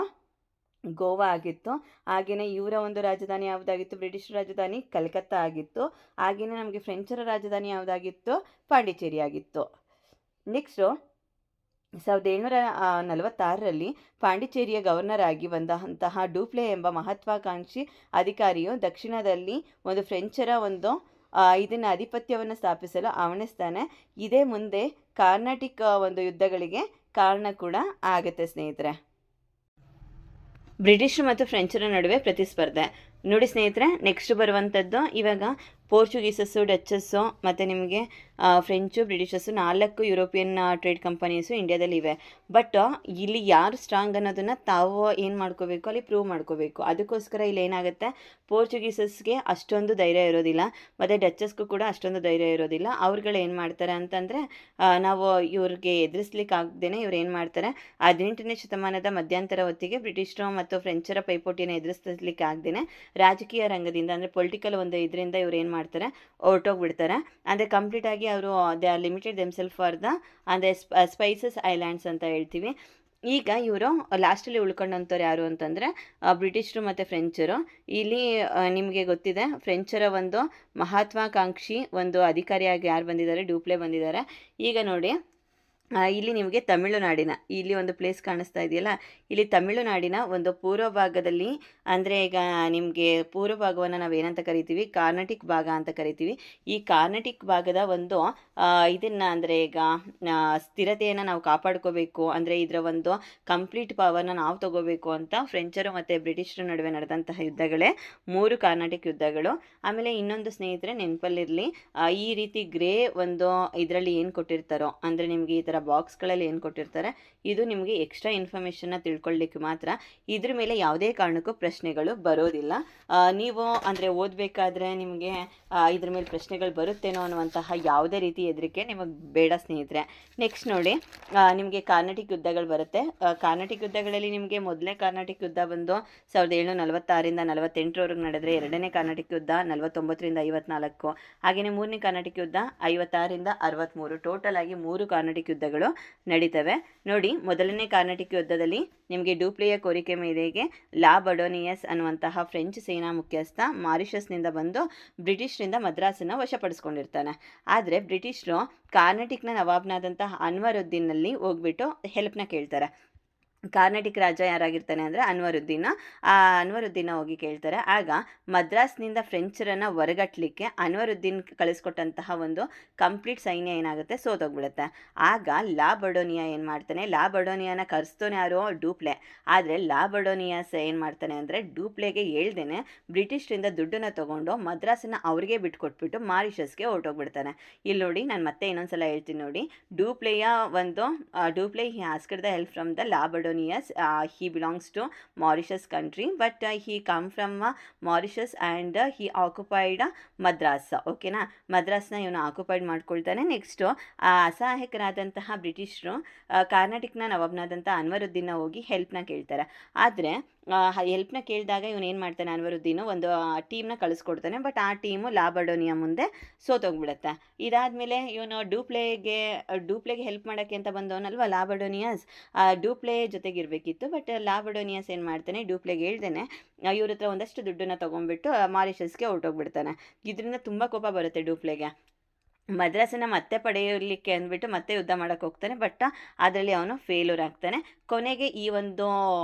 ಗೋವಾ ಆಗಿತ್ತು. ಹಾಗೆಯೇ ಇವರ ಒಂದು ರಾಜಧಾನಿ ಯಾವುದಾಗಿತ್ತು? ಬ್ರಿಟಿಷ್ ರಾಜಧಾನಿ ಕಲ್ಕತ್ತಾ ಆಗಿತ್ತು. ಹಾಗೆಯೇ ನಮಗೆ ಫ್ರೆಂಚರ ರಾಜಧಾನಿ ಯಾವುದಾಗಿತ್ತು? ಪಾಂಡಿಚೇರಿ ಆಗಿತ್ತು. ನೆಕ್ಸ್ಟು 1746ರಲ್ಲಿ ಪಾಂಡಿಚೇರಿಯ ಗವರ್ನರ್ ಆಗಿ ಬಂದಂತಹ ಡೂಪ್ಲೆ ಎಂಬ ಮಹತ್ವಾಕಾಂಕ್ಷಿ ಅಧಿಕಾರಿಯು ದಕ್ಷಿಣದಲ್ಲಿ ಒಂದು ಫ್ರೆಂಚರ ಒಂದು ಇದನ್ನು ಆಧಿಪತ್ಯವನ್ನು ಸ್ಥಾಪಿಸಲು ಅವಣಿಸ್ತಾನೆ. ಇದೇ ಮುಂದೆ ಕಾರ್ನಾಟಿಕ್ ಒಂದು ಯುದ್ಧಗಳಿಗೆ ಕಾರಣ ಕೂಡ ಆಗುತ್ತೆ ಸ್ನೇಹಿತರೆ. ಬ್ರಿಟಿಷ್ ಮತ್ತು ಫ್ರೆಂಚರ ನಡುವೆ ಪ್ರತಿಸ್ಪರ್ಧೆ. ನೋಡಿ ಸ್ನೇಹಿತರೆ, ನೆಕ್ಸ್ಟ್ ಬರುವಂಥದ್ದು ಇವಾಗ ಪೋರ್ಚುಗೀಸಸ್ಸು, ಡಚ್ಚಸ್ಸು ಮತ್ತು ನಿಮಗೆ ಫ್ರೆಂಚು, ಬ್ರಿಟಿಷಸ್ಸು 4 ಯುರೋಪಿಯನ್ ಟ್ರೇಡ್ ಕಂಪನೀಸು ಇಂಡಿಯಾದಲ್ಲಿ ಇವೆ. ಬಟ್ ಇಲ್ಲಿ ಯಾರು ಸ್ಟ್ರಾಂಗ್ ಅನ್ನೋದನ್ನು ತಾವು ಏನು ಮಾಡ್ಕೋಬೇಕು, ಅಲ್ಲಿ ಪ್ರೂವ್ ಮಾಡ್ಕೋಬೇಕು. ಅದಕ್ಕೋಸ್ಕರ ಇಲ್ಲಿ ಏನಾಗುತ್ತೆ, ಪೋರ್ಚುಗೀಸಸ್ಗೆ ಅಷ್ಟೊಂದು ಧೈರ್ಯ ಇರೋದಿಲ್ಲ ಮತ್ತು ಡಚ್ಚಸ್ಗೂ ಕೂಡ ಅಷ್ಟೊಂದು ಧೈರ್ಯ ಇರೋದಿಲ್ಲ. ಅವ್ರುಗಳು ಏನು ಮಾಡ್ತಾರೆ ಅಂತಂದರೆ, ನಾವು ಇವ್ರಿಗೆ ಎದುರಿಸ್ಲಿಕ್ಕಾಗ್ದೇ ಇವ್ರು ಏನು ಮಾಡ್ತಾರೆ, 18ನೇ ಶತಮಾನದ ಮಧ್ಯಂತರ ಹೊತ್ತಿಗೆ ಬ್ರಿಟಿಷರು ಮತ್ತು ಫ್ರೆಂಚರ ಪೈಪೋಟಿಯನ್ನು ಎದುರಿಸಲಿಕ್ಕೆ ಆಗ್ದೇ ರಾಜಕೀಯ ರಂಗದಿಂದ ಅಂದರೆ ಪೊಲಿಟಿಕಲ್ ಒಂದು ಇದರಿಂದ ಇವ್ರು ಏನು ಮಾಡ್ತಾರೆ, ಹೊರಟೋಗ್ಬಿಡ್ತಾರೆ. ಅಂದರೆ ಕಂಪ್ಲೀಟಾಗಿ ಅವರು they are limited themself for the ಅಂದರೆ ಸ್ಪೈಸಸ್ ಐಲ್ಯಾಂಡ್ಸ್ ಅಂತ ಹೇಳ್ತೀವಿ. ಈಗ ಇವರು ಲಾಸ್ಟಲ್ಲಿ ಉಳ್ಕೊಂಡಂಥವ್ರು ಯಾರು ಅಂತಂದರೆ ಬ್ರಿಟಿಷರು ಮತ್ತು ಫ್ರೆಂಚರು. ಇಲ್ಲಿ ನಿಮಗೆ ಗೊತ್ತಿದೆ, ಫ್ರೆಂಚರ ಒಂದು ಮಹತ್ವಾಕಾಂಕ್ಷಿ ಒಂದು ಅಧಿಕಾರಿಯಾಗಿ ಯಾರು ಬಂದಿದ್ದಾರೆ, ಡೂಪ್ಲೆ ಬಂದಿದ್ದಾರೆ. ಈಗ ನೋಡಿ, ಇಲ್ಲಿ ನಿಮಗೆ ತಮಿಳುನಾಡಿನ ಇಲ್ಲಿ ಒಂದು ಪ್ಲೇಸ್ ಕಾಣಿಸ್ತಾ ಇದೆಯಲ್ಲ, ಇಲ್ಲಿ ತಮಿಳುನಾಡಿನ ಒಂದು ಪೂರ್ವ ಭಾಗದಲ್ಲಿ, ಅಂದರೆ ಈಗ ನಿಮಗೆ ಪೂರ್ವ ಭಾಗವನ್ನು ನಾವು ಏನಂತ ಕರಿತೀವಿ, ಕಾರ್ನಾಟಿಕ್ ಭಾಗ ಅಂತ ಕರಿತೀವಿ. ಈ ಕಾರ್ನಾಟಿಕ್ ಭಾಗದ ಒಂದು ಇದನ್ನು ಅಂದರೆ ಈಗ ಸ್ಥಿರತೆಯನ್ನು ನಾವು ಕಾಪಾಡ್ಕೋಬೇಕು, ಅಂದರೆ ಇದರ ಒಂದು ಕಂಪ್ಲೀಟ್ ಪವರ್ನ ನಾವು ತಗೋಬೇಕು ಅಂತ ಫ್ರೆಂಚರು ಮತ್ತು ಬ್ರಿಟಿಷರ ನಡುವೆ ನಡೆದಂತಹ ಯುದ್ಧಗಳೇ 3 ಕಾರ್ನಾಟಿಕ್ ಯುದ್ಧಗಳು. ಆಮೇಲೆ ಇನ್ನೊಂದು ಸ್ನೇಹಿತರೆ ನೆನಪಲ್ಲಿರಲಿ, ಈ ರೀತಿ ಗ್ರೇ ಒಂದು ಇದರಲ್ಲಿ ಏನು ಕೊಟ್ಟಿರ್ತಾರೋ, ಅಂದರೆ ನಿಮಗೆ ಈ ಥರ ಬಾಕ್ಸ್ಗಳಲ್ಲಿ ಏನು ಕೊಟ್ಟಿರ್ತಾರೆ, ಇದು ನಿಮಗೆ ಎಕ್ಸ್ಟ್ರಾ ಇನ್ಫಾರ್ಮೇಷನ್ನ ತಿಳ್ಕೊಳ್ಳಿಕ್ಕೆ ಮಾತ್ರ. ಇದ್ರ ಮೇಲೆ ಯಾವುದೇ ಕಾರಣಕ್ಕೂ ಪ್ರಶ್ನೆಗಳು ಬರೋದಿಲ್ಲ. ನೀವು ಅಂದರೆ ಓದಬೇಕಾದ್ರೆ ನಿಮಗೆ ಇದ್ರ ಮೇಲೆ ಪ್ರಶ್ನೆಗಳು ಬರುತ್ತೇನೋ ಅನ್ನುವಂತಹ ಯಾವುದೇ ರೀತಿ ಹೆದರಿಕೆ ನಿಮಗೆ ಬೇಡ ಸ್ನೇಹಿತರೆ. ನೆಕ್ಸ್ಟ್ ನೋಡಿ, ನಿಮಗೆ ಕಾರ್ನಾಟಿಕ್ ಯುದ್ಧಗಳು ಬರುತ್ತೆ. ಕಾರ್ನಾಟಿಕ್ ಯುದ್ಧಗಳಲ್ಲಿ ನಿಮಗೆ ಮೊದಲನೇ ಕಾರ್ನಾಟಿಕ್ ಯುದ್ಧ ಬಂದು 1746ರಿಂದ 48ರವರೆಗೆ ನಡೆದರೆ, ಎರಡನೇ ಕಾರ್ನಾಟಿಕ್ ಯುದ್ಧ 49ರಿಂದ 54, ಹಾಗೆಯೇ ಮೂರನೇ ಕಾರ್ನಾಟಿಕ್ ಯುದ್ಧ 56ರಿಂದ 63. ಟೋಟಲ್ ಆಗಿ 3 ಕಾರ್ನಾಟಿಕ್ ಯುದ್ಧಗಳು ನಡೀತವೆ. ನೋಡಿ, ಮೊದಲನೇ ಕಾರ್ನಾಟಿಕ್ ಯುದ್ಧದಲ್ಲಿ ನಿಮಗೆ ಡೂಪ್ಲೆಯ ಕೋರಿಕೆ ಮೇರೆಗೆ ಲಾ ಬಡೋನಿಯಸ್ ಅನ್ನುವಂತಹ ಫ್ರೆಂಚ್ ಸೇನಾ ಮುಖ್ಯಸ್ಥ ಮಾರಿಷಸ್ನಿಂದ ಬಂದು ಬ್ರಿಟಿಷರಿಂದ ಮದ್ರಾಸನ್ನು ವಶಪಡಿಸ್ಕೊಂಡಿರ್ತಾನೆ. ಆದರೆ ಬ್ರಿಟಿಷರು ಕಾರ್ನಾಟಿಕ್ನ ನವಾಬ್ನಾದಂತಹ ಅನ್ವರುದ್ದೀನ್ನಲ್ಲಿ ಹೋಗ್ಬಿಟ್ಟು ಹೆಲ್ಪ್ನ ಕೇಳ್ತಾರೆ. ಕಾರ್ನಾಟಿಕ್ ರಾಜ ಯಾರಾಗಿರ್ತಾನೆ ಅಂದರೆ ಅನ್ವರುದ್ದೀನ. ಆ ಅನ್ವರುದ್ದೀನ ಹೋಗಿ ಕೇಳ್ತಾರೆ. ಆಗ ಮದ್ರಾಸ್ನಿಂದ ಫ್ರೆಂಚರನ್ನು ಹೊರಗಟ್ಲಿಕ್ಕೆ ಅನ್ವರುದ್ದೀನ್ ಕಳಿಸ್ಕೊಟ್ಟಂತಹ ಒಂದು ಕಂಪ್ಲೀಟ್ ಸೈನ್ಯ ಏನಾಗುತ್ತೆ, ಸೋತೋಗ್ಬಿಡುತ್ತೆ. ಆಗ ಲಾ ಬಡೋನಿಯಾ ಏನು ಮಾಡ್ತಾನೆ, ಲಾ ಬಡೋನಿಯಾನ ಕರೆಸ್ತೋನೆ ಯಾರೋ ಡೂಪ್ಲೆ. ಆದರೆ ಲಾ ಬಡೋನಿಯಾಸ್ ಏನು ಮಾಡ್ತಾನೆ ಅಂದರೆ ಡೂಪ್ಲೆಗೆ ಹೇಳ್ದೇನೆ ಬ್ರಿಟಿಷರಿಂದ ದುಡ್ಡನ್ನು ತೊಗೊಂಡು ಮದ್ರಾಸನ್ನು ಅವ್ರಿಗೆ ಬಿಟ್ಕೊಟ್ಬಿಟ್ಟು ಮಾರಿಷಸ್ಗೆ ಹೊರಟೋಗ್ಬಿಡ್ತಾನೆ. ಇಲ್ಲಿ ನೋಡಿ, ನಾನು ಮತ್ತೆ ಇನ್ನೊಂದ್ಸಲ ಹೇಳ್ತೀನಿ ನೋಡಿ. ಡೂಪ್ಲೆಯ ಒಂದು Dupleix he asked the help from the La Bourdonnais. he belongs to Mauritius country, but he come from Mauritius and he occupied Madras. ಓಕೆನಾ, ಮದ್ರಾಸ್ನ ಇವನು ಆಕ್ಯುಪೈಡ್ ಮಾಡ್ಕೊಳ್ತಾನೆ. ನೆಕ್ಸ್ಟು ಅಸಹಾಯಕರಾದಂತಹ ಬ್ರಿಟಿಷರು ಕಾರ್ನಾಟಿಕ್ನ ನವಾಬ್ನಾದಂಥ ಅನ್ವರುದ್ದೀನ ಹೋಗಿ ಹೆಲ್ಪ್ನ ಕೇಳ್ತಾರೆ. ಆದರೆ ಹೆಲ್ಪ್ನ ಕೇಳಿದಾಗ ಇವನು ಏನು ಮಾಡ್ತಾನೆ, ಅನ್ವರುದ್ದೀನು ಒಂದು ಟೀಮ್ನ ಕಳಿಸ್ಕೊಡ್ತಾನೆ. ಬಟ್ ಆ ಟೀಮು ಲಾ ಬಡೋನಿಯಾ ಮುಂದೆ ಸೋತೋಗ್ಬಿಡುತ್ತೆ. ಇದಾದಮೇಲೆ ಇವನು ಡೂಪ್ಲೆಗೆ ಹೆಲ್ಪ್ ಮಾಡೋಕ್ಕೆ ಅಂತ ಬಂದವನಲ್ವ ಲಾ ಬಡೋನಿಯಾಸ್, ಡೂಪ್ಲೆ ಜೊತೆಗಿರಬೇಕಿತ್ತು. ಬಟ್ ಲಾ ಬಡೋನಿಯಾಸ್ ಏನು ಮಾಡ್ತಾನೆ, ಡೂಪ್ಲೆಗೆ ಹೇಳ್ದೇನೆ ಇವ್ರ ಹತ್ರ ಒಂದಷ್ಟು ದುಡ್ಡನ್ನು ತೊಗೊಂಡ್ಬಿಟ್ಟು ಮಾರಿಷಸ್ಗೆ ಹೊರಟೋಗ್ಬಿಡ್ತಾನೆ. ಇದರಿಂದ ತುಂಬ ಕೋಪ ಬರುತ್ತೆ ಡೂಪ್ಲೆಗೆ. ಮದ್ರಾಸನ್ನು ಮತ್ತೆ ಪಡೆಯಲಿಕ್ಕೆ ಅಂದ್ಬಿಟ್ಟು ಮತ್ತೆ ಯುದ್ಧ ಮಾಡೋಕ್ಕೆ ಹೋಗ್ತಾನೆ. ಬಟ್ ಅದರಲ್ಲಿ ಅವನು ಫೇಲ್ಯೂರ್ ಆಗ್ತಾನೆ. ಕೊನೆಗೆ ಈ ಒಂದು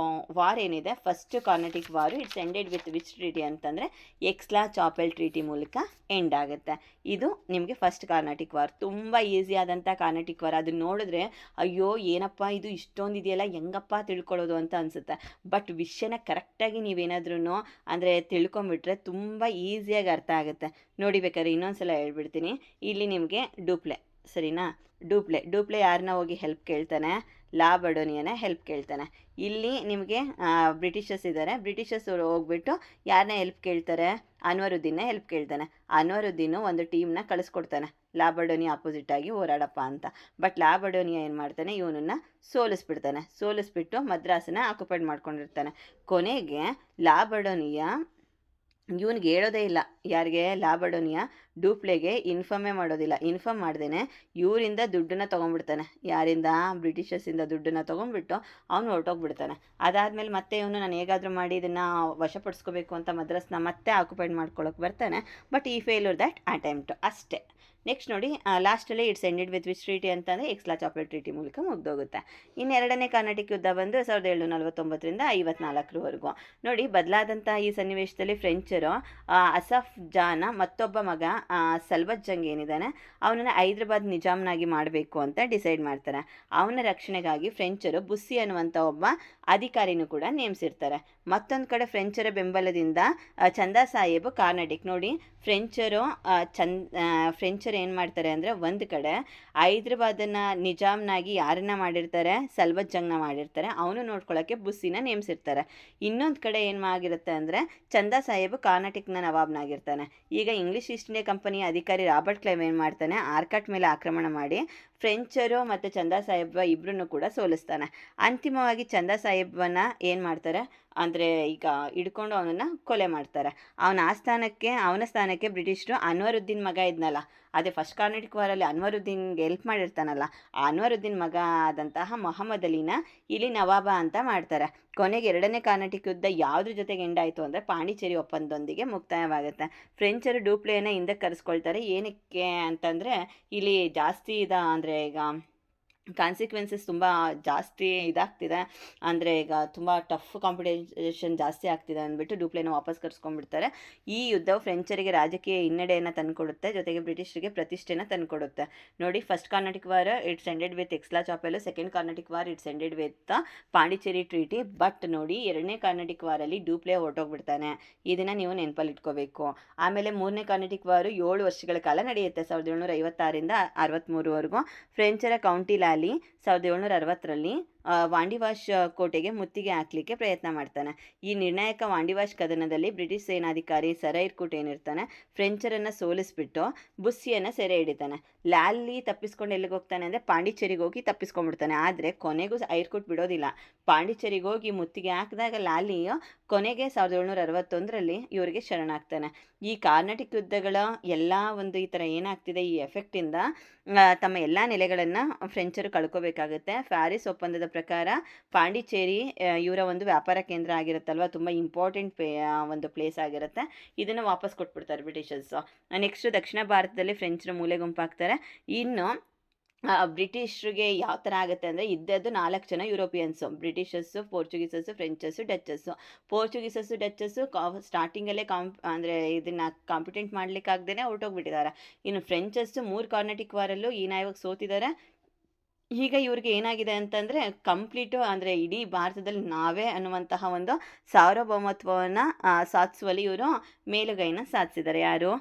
ವಾರ್ ಏನಿದೆ, first Carnatic war, it's ended with which treaty ಅಂತಂದರೆ ಎಕ್ಸ್ಲಾ ಚಾಪೆಲ್ ಟ್ರೀಟಿ ಮೂಲಕ ಎಂಡ್ ಆಗುತ್ತೆ. ಇದು ನಿಮಗೆ ಫಸ್ಟ್ ಕಾರ್ನಾಟಿಕ್ ವಾರ್. ತುಂಬ ಈಸಿ ಆದಂಥ ಕಾರ್ನಾಟಿಕ್ ವಾರ್. ಅದನ್ನ ನೋಡಿದ್ರೆ ಅಯ್ಯೋ ಏನಪ್ಪ ಇದು ಇಷ್ಟೊಂದು ಇದೆಯಲ್ಲ, ಹೆಂಗಪ್ಪ ತಿಳ್ಕೊಳ್ಳೋದು ಅಂತ ಅನಿಸುತ್ತೆ. ಬಟ್ ವಿಷಯನ ಕರೆಕ್ಟಾಗಿ ನೀವೇನಾದ್ರೂ ಅಂದರೆ ತಿಳ್ಕೊಂಬಿಟ್ರೆ ತುಂಬ ಈಸಿಯಾಗಿ ಅರ್ಥ ಆಗುತ್ತೆ. ನೋಡಿ, ಬೇಕಾದ್ರೆ ಇನ್ನೊಂದು ಸಲ ಹೇಳ್ಬಿಡ್ತೀನಿ. ಇಲ್ಲಿ ನಿಮಗೆ ಡೂಪ್ಲೆ, ಸರಿನಾ, ಡೂಪ್ಲೆ ಯಾರನ್ನ ಹೋಗಿ ಹೆಲ್ಪ್ ಕೇಳ್ತಾನೆ, ಲಾ ಬಡೋನಿಯನ ಹೆಲ್ಪ್ ಕೇಳ್ತಾನೆ. ಇಲ್ಲಿ ನಿಮಗೆ ಬ್ರಿಟಿಷರ್ಸ್ ಇದ್ದಾರೆ. ಬ್ರಿಟಿಷರ್ಸ್ ಹೋಗ್ಬಿಟ್ಟು ಯಾರನ್ನ ಹೆಲ್ಪ್ ಕೇಳ್ತಾರೆ, ಅನ್ವರುದ್ದೀನ ಹೆಲ್ಪ್ ಕೇಳ್ತಾನೆ. ಅನ್ವರುದ್ದೀನು ಒಂದು ಟೀಮ್ನ ಕಳಿಸ್ಕೊಡ್ತಾನೆ ಲಾ ಬಡೋನಿಯಾ ಆಪೋಸಿಟಾಗಿ ಹೋರಾಡಪ್ಪ ಅಂತ. ಬಟ್ ಲಾ ಬಡೋನಿಯಾ ಏನು ಮಾಡ್ತಾನೆ, ಇವನನ್ನು ಸೋಲಿಸ್ಬಿಟ್ಟು ಮದ್ರಾಸನ್ನ ಆಕ್ಯುಪೈಡ್ ಮಾಡ್ಕೊಂಡಿರ್ತಾನೆ. ಕೊನೆಗೆ ಲಾ ಬಡೋನಿಯಾ ಇವನಿಗೆ ಹೇಳೋದೇ ಇಲ್ಲ, ಯಾರಿಗೆ, ಲಾ ಬಡೋನಿಯಾ ಡೂಪ್ಲೆಗೆ ಇನ್ಫಾರ್ಮೇ ಮಾಡೋದಿಲ್ಲ. ಇನ್ಫಾರ್ಮ್ ಮಾಡ್ದೇನೆ ಇವರಿಂದ ದುಡ್ಡನ್ನು ತೊಗೊಂಡ್ಬಿಡ್ತಾನೆ. ಯಾರಿಂದ, ಬ್ರಿಟಿಷರ್ಸಿಂದ ದುಡ್ಡನ್ನು ತೊಗೊಂಡ್ಬಿಟ್ಟು ಅವನು ಹೊರಟೋಗ್ಬಿಡ್ತಾನೆ. ಅದಾದಮೇಲೆ ಮತ್ತೆ ಇವನು ನಾನು ಹೇಗಾದರೂ ಮಾಡಿ ಇದನ್ನು ವಶಪಡಿಸ್ಕೋಬೇಕು ಅಂತ ಮದ್ರಾಸ್ನ ಮತ್ತೆ ಆಕ್ಯುಪೈಡ್ ಮಾಡ್ಕೊಳ್ಳೋಕೆ ಬರ್ತಾನೆ. ಬಟ್ ಈ ಫೇಲ್ಯೂರ್ ದ್ಯಾಟ್ ಅಟೆಂಪ್ಟ್ ಅಷ್ಟೇ. ನೆಕ್ಸ್ಟ್ ನೋಡಿ, ಲಾಸ್ಟಲ್ಲಿ it's ended with which treaty ಅಂತಂದರೆ ಎಕ್ಸ್ಲಾ ಚಾಪೆಲ್ ಟ್ರೀಟಿ ಮೂಲಕ ಮುಗ್ದೋಗುತ್ತೆ. ಇನ್ನು ಎರಡನೇ ಕಾರ್ನಾಟಿಕ್ ಯುದ್ಧ ಬಂದು 1749ರಿಂದ 54ರವರೆಗೂ. ನೋಡಿ, ಬದಲಾದಂಥ ಈ ಸನ್ನಿವೇಶದಲ್ಲಿ ಫ್ರೆಂಚರು ಅಸಫ್ ಜಾನ ಮತ್ತೊಬ್ಬ ಮಗ ಸಲ್ವತ್ ಜಂಗ್ ಏನಿದ್ದಾನೆ ಅವನನ್ನು ಹೈದ್ರಾಬಾದ್ ನಿಜಾಮ್ನಾಗಿ ಮಾಡಬೇಕು ಅಂತ ಡಿಸೈಡ್ ಮಾಡ್ತಾರೆ. ಅವನ ರಕ್ಷಣೆಗಾಗಿ ಫ್ರೆಂಚರು ಬುಸ್ಸಿ ಅನ್ನುವಂಥ ಒಬ್ಬ ಅಧಿಕಾರಿನೂ ಕೂಡ ನೇಮಿಸಿರ್ತಾರೆ. ಮತ್ತೊಂದು ಕಡೆ ಫ್ರೆಂಚರ ಬೆಂಬಲದಿಂದ ಚಂದಾ ಸಾಹೇಬ್ ಕಾರ್ನಾಟಿಕ್. ನೋಡಿ, ಫ್ರೆಂಚರ್ ಏನು ಮಾಡ್ತಾರೆ ಅಂದರೆ, ಒಂದು ಕಡೆ ಹೈದ್ರಾಬಾದನ್ನು ನಿಜಾಮ್ನಾಗಿ ಯಾರನ್ನ ಮಾಡಿರ್ತಾರೆ, ಸಲ್ವತ್ ಜಂಗ್ನ ಮಾಡಿರ್ತಾರೆ, ಅವನು ನೋಡ್ಕೊಳ್ಳೋಕ್ಕೆ ಬುಸ್ಸಿನ ನೇಮಿಸಿರ್ತಾರೆ. ಇನ್ನೊಂದು ಕಡೆ ಏನು ಆಗಿರುತ್ತೆ ಅಂದರೆ ಚಂದಾ ಸಾಹೇಬ್ ಕಾರ್ನಾಟಿಕ್ನ ನವಾಬ್ನಾಗಿರ್ತಾನೆ. ಈಗ ಇಂಗ್ಲೀಷ್ ಈಸ್ಟ್ ಇಂಡಿಯಾ ಕಂಪನಿಯ ಅಧಿಕಾರಿ ರಾಬರ್ಟ್ ಕ್ಲೈವ್ ಏನು ಮಾಡ್ತಾನೆ, ಆರ್ಕಾಟ್ ಮೇಲೆ ಆಕ್ರಮಣ ಮಾಡಿ ಫ್ರೆಂಚರು ಮತ್ತು ಚಂದಾ ಸಾಹೇಬ್ ಇಬ್ಬರನ್ನು ಕೂಡ ಸೋಲಿಸ್ತಾನೆ. ಅಂತಿಮವಾಗಿ ಚಂದಾ ಸಾಹೇಬನ್ನ ಏನು ಮಾಡ್ತಾರೆ ಅಂದರೆ ಈಗ ಹಿಡ್ಕೊಂಡು ಅವನನ್ನು ಕೊಲೆ ಮಾಡ್ತಾರೆ. ಅವನ ಸ್ಥಾನಕ್ಕೆ ಬ್ರಿಟಿಷರು ಅನ್ವರುದ್ದೀನ್ ಮಗ ಇದ್ನಲ್ಲ, ಅದೇ ಫಸ್ಟ್ ಕಾರ್ನಾಟಿಕ್ ವಾರಲ್ಲಿ ಅನ್ವರುದ್ದೀನ್ಗೆ ಹೆಲ್ಪ್ ಮಾಡಿರ್ತಾನಲ್ಲ, ಆ ಅನ್ವರುದ್ದೀನ್ ಮಗ ಆದಂತಹ ಮೊಹಮ್ಮದ್ ಅಲಿನ ಇಲ್ಲಿ ನವಾಬ ಅಂತ ಮಾಡ್ತಾರೆ. ಕೊನೆಗೆ ಎರಡನೇ ಕಾರ್ನಾಟಿಕ್ ಯುದ್ಧ ಯಾವುದ್ರ ಜೊತೆಗೆ ಎಂಡಾಯಿತು ಅಂದರೆ ಪಾಂಡಿಚೇರಿ ಒಪ್ಪಂದದೊಂದಿಗೆ ಮುಕ್ತಾಯವಾಗುತ್ತೆ. ಫ್ರೆಂಚರು ಡೂಪ್ಲೆಯನ್ನು ಹಿಂದಕ್ಕೆ ಕರೆಸ್ಕೊಳ್ತಾರೆ. ಏನಕ್ಕೆ ಅಂತಂದರೆ ಇಲ್ಲಿ ಜಾಸ್ತಿ ಅಂದರೆ ಈಗ ಕಾನ್ಸಿಕ್ವೆನ್ಸಸ್ ತುಂಬ ಜಾಸ್ತಿ ಇದಾಗ್ತಿದೆ, ಅಂದರೆ ಈಗ ತುಂಬ ಟಫ್ ಕಾಂಪಿಟೇಷನ್ ಜಾಸ್ತಿ ಆಗ್ತಿದೆ ಅಂದ್ಬಿಟ್ಟು ಡೂಪ್ಲೆನ ವಾಪಸ್ ಕರ್ಸ್ಕೊಂಡ್ಬಿಡ್ತಾರೆ. ಈ ಯುದ್ಧವು ಫ್ರೆಂಚರಿಗೆ ರಾಜಕೀಯ ಹಿನ್ನಡೆಯನ್ನು ತಂದುಕೊಡುತ್ತೆ, ಜೊತೆಗೆ ಬ್ರಿಟಿಷರಿಗೆ ಪ್ರತಿಷ್ಠೆನ ತಂದುಕೊಡುತ್ತೆ. ನೋಡಿ, first Carnatic war it's ended with ಎಕ್ಸ್ಲಾ chapel, second Carnatic war it's ended with Pondicherry treaty. But ನೋಡಿ, ಎರಡನೇ ಕಾರ್ನಾಟಿಕ್ ವಾರಲ್ಲಿ ಡೂಪ್ಲೆ ಹೊರಟೋಗ್ಬಿಡ್ತಾನೆ. ಇದನ್ನು ನೀವು ನೆನಪಲ್ಲಿ ಇಟ್ಕೋಬೇಕು. ಆಮೇಲೆ ಮೂರನೇ ಕಾರ್ನಾಟಿಕ್ ವಾರು 7 ವರ್ಷಗಳ ಕಾಲ ನಡೆಯುತ್ತೆ, 1756ರಿಂದ 63ವರೆಗೂ. ಫ್ರೆಂಚರ ಕೌಂಟಿ ಲಾಲಿ 1760ರಲ್ಲಿ ವಾಂಡಿವಾಶ್ ಕೋಟೆಗೆ ಮುತ್ತಿಗೆ ಹಾಕಲಿಕ್ಕೆ ಪ್ರಯತ್ನ ಮಾಡ್ತಾನೆ. ಈ ನಿರ್ಣಾಯಕ ವಾಂಡಿವಾಶ್ ಕದನದಲ್ಲಿ ಬ್ರಿಟಿಷ್ ಸೇನಾಧಿಕಾರಿ ಸರ್ ಐರ್ಕೂಟ್ ಏನಿರ್ತಾನೆ ಫ್ರೆಂಚರನ್ನು ಸೋಲಿಸ್ಬಿಟ್ಟು ಬುಸ್ಸಿಯನ್ನು ಸೆರೆ ಹಿಡಿತಾನೆ. ಲಾಲಿ ತಪ್ಪಿಸ್ಕೊಂಡು ಎಲ್ಲಿಗೆ ಹೋಗ್ತಾನೆ ಅಂದರೆ ಪಾಂಡಿಚೇರಿಗೆ ಹೋಗಿ ತಪ್ಪಿಸ್ಕೊಂಡ್ಬಿಡ್ತಾನೆ. ಆದರೆ ಕೊನೆಗೂ ಐರ್ಕೂಟ್ ಬಿಡೋದಿಲ್ಲ. ಪಾಂಡಿಚೇರಿಗೆ ಹೋಗಿ ಮುತ್ತಿಗೆ ಹಾಕಿದಾಗ ಲಾಲಿ ಕೊನೆಗೆ 1761ರಲ್ಲಿ ಇವರಿಗೆ ಶರಣಾಗ್ತಾನೆ. ಈ ಕಾರ್ನಾಟಿಕ್ ಯುದ್ಧಗಳ ಎಲ್ಲ ಒಂದು ಈ ಥರ ಏನಾಗ್ತಿದೆ, ಈ ಎಫೆಕ್ಟಿಂದ ತಮ್ಮ ಎಲ್ಲ ನೆಲೆಗಳನ್ನು ಫ್ರೆಂಚರು ಕಳ್ಕೋಬೇಕಾಗುತ್ತೆ. ಪ್ಯಾರಿಸ್ ಒಪ್ಪಂದದ ಪ್ರಕಾರ ಪಾಂಡಿಚೇರಿ ಇವರ ಒಂದು ವ್ಯಾಪಾರ ಕೇಂದ್ರ ಆಗಿರುತ್ತಲ್ವ, ತುಂಬ ಇಂಪಾರ್ಟೆಂಟ್ ಒಂದು ಪ್ಲೇಸ್ ಆಗಿರುತ್ತೆ. ಇದನ್ನು ವಾಪಸ್ ಕೊಟ್ಬಿಡ್ತಾರೆ ಬ್ರಿಟಿಷರ್ಸು. ನೆಕ್ಸ್ಟು ದಕ್ಷಿಣ ಭಾರತದಲ್ಲಿ ಫ್ರೆಂಚರು ಮೂಲೆ ಗುಂಪಾಗ್ತಾರೆ. ಇನ್ನು ಬ್ರಿಟಿಷ್ರಿಗೆ ಯಾವ ಥರ ಆಗುತ್ತೆ ಅಂದರೆ ಇದ್ದದ್ದು 4 ಜನ ಯುರೋಪಿಯನ್ಸು, ಬ್ರಿಟಿಷರ್ಸು, ಪೋರ್ಚುಗೀಸಸ್ಸು, ಫ್ರೆಂಚಸ್ಸು, ಡಚ್ಚಸ್ಸು. ಪೋರ್ಚುಗೀಸಸ್ಸು, ಡಚ್ಚಸ್ಸು ಸ್ಟಾರ್ಟಿಂಗಲ್ಲೇ ಅಂದರೆ ಇದನ್ನು ಕಾಂಪಿಟೆಂಟ್ ಮಾಡಲಿಕ್ಕಾಗ್ದೇ ಹೊರಟೋಗ್ಬಿಟ್ಟಿದ್ದಾರೆ. ಇನ್ನು ಫ್ರೆಂಚಸ್ಸು 3 ಕಾರ್ನೆಟಿಕ್ ವಾರಲ್ಲೂ ಹೀನಾಯವಾಗಿ ಸೋತಿದ್ದಾರೆ. ಈಗ ಇವ್ರಿಗೆ ಏನಾಗಿದೆ ಅಂತಂದರೆ ಕಂಪ್ಲೀಟು ಅಂದರೆ ಇಡೀ ಭಾರತದಲ್ಲಿ ನಾವೇ ಅನ್ನುವಂತಹ ಒಂದು ಸಾರ್ವಭೌಮತ್ವವನ್ನು ಸಾಧಿಸುವಲ್ಲಿ ಇವರು ಮೇಲುಗೈನ ಸಾಧಿಸಿದ್ದಾರೆ. ಯಾರು?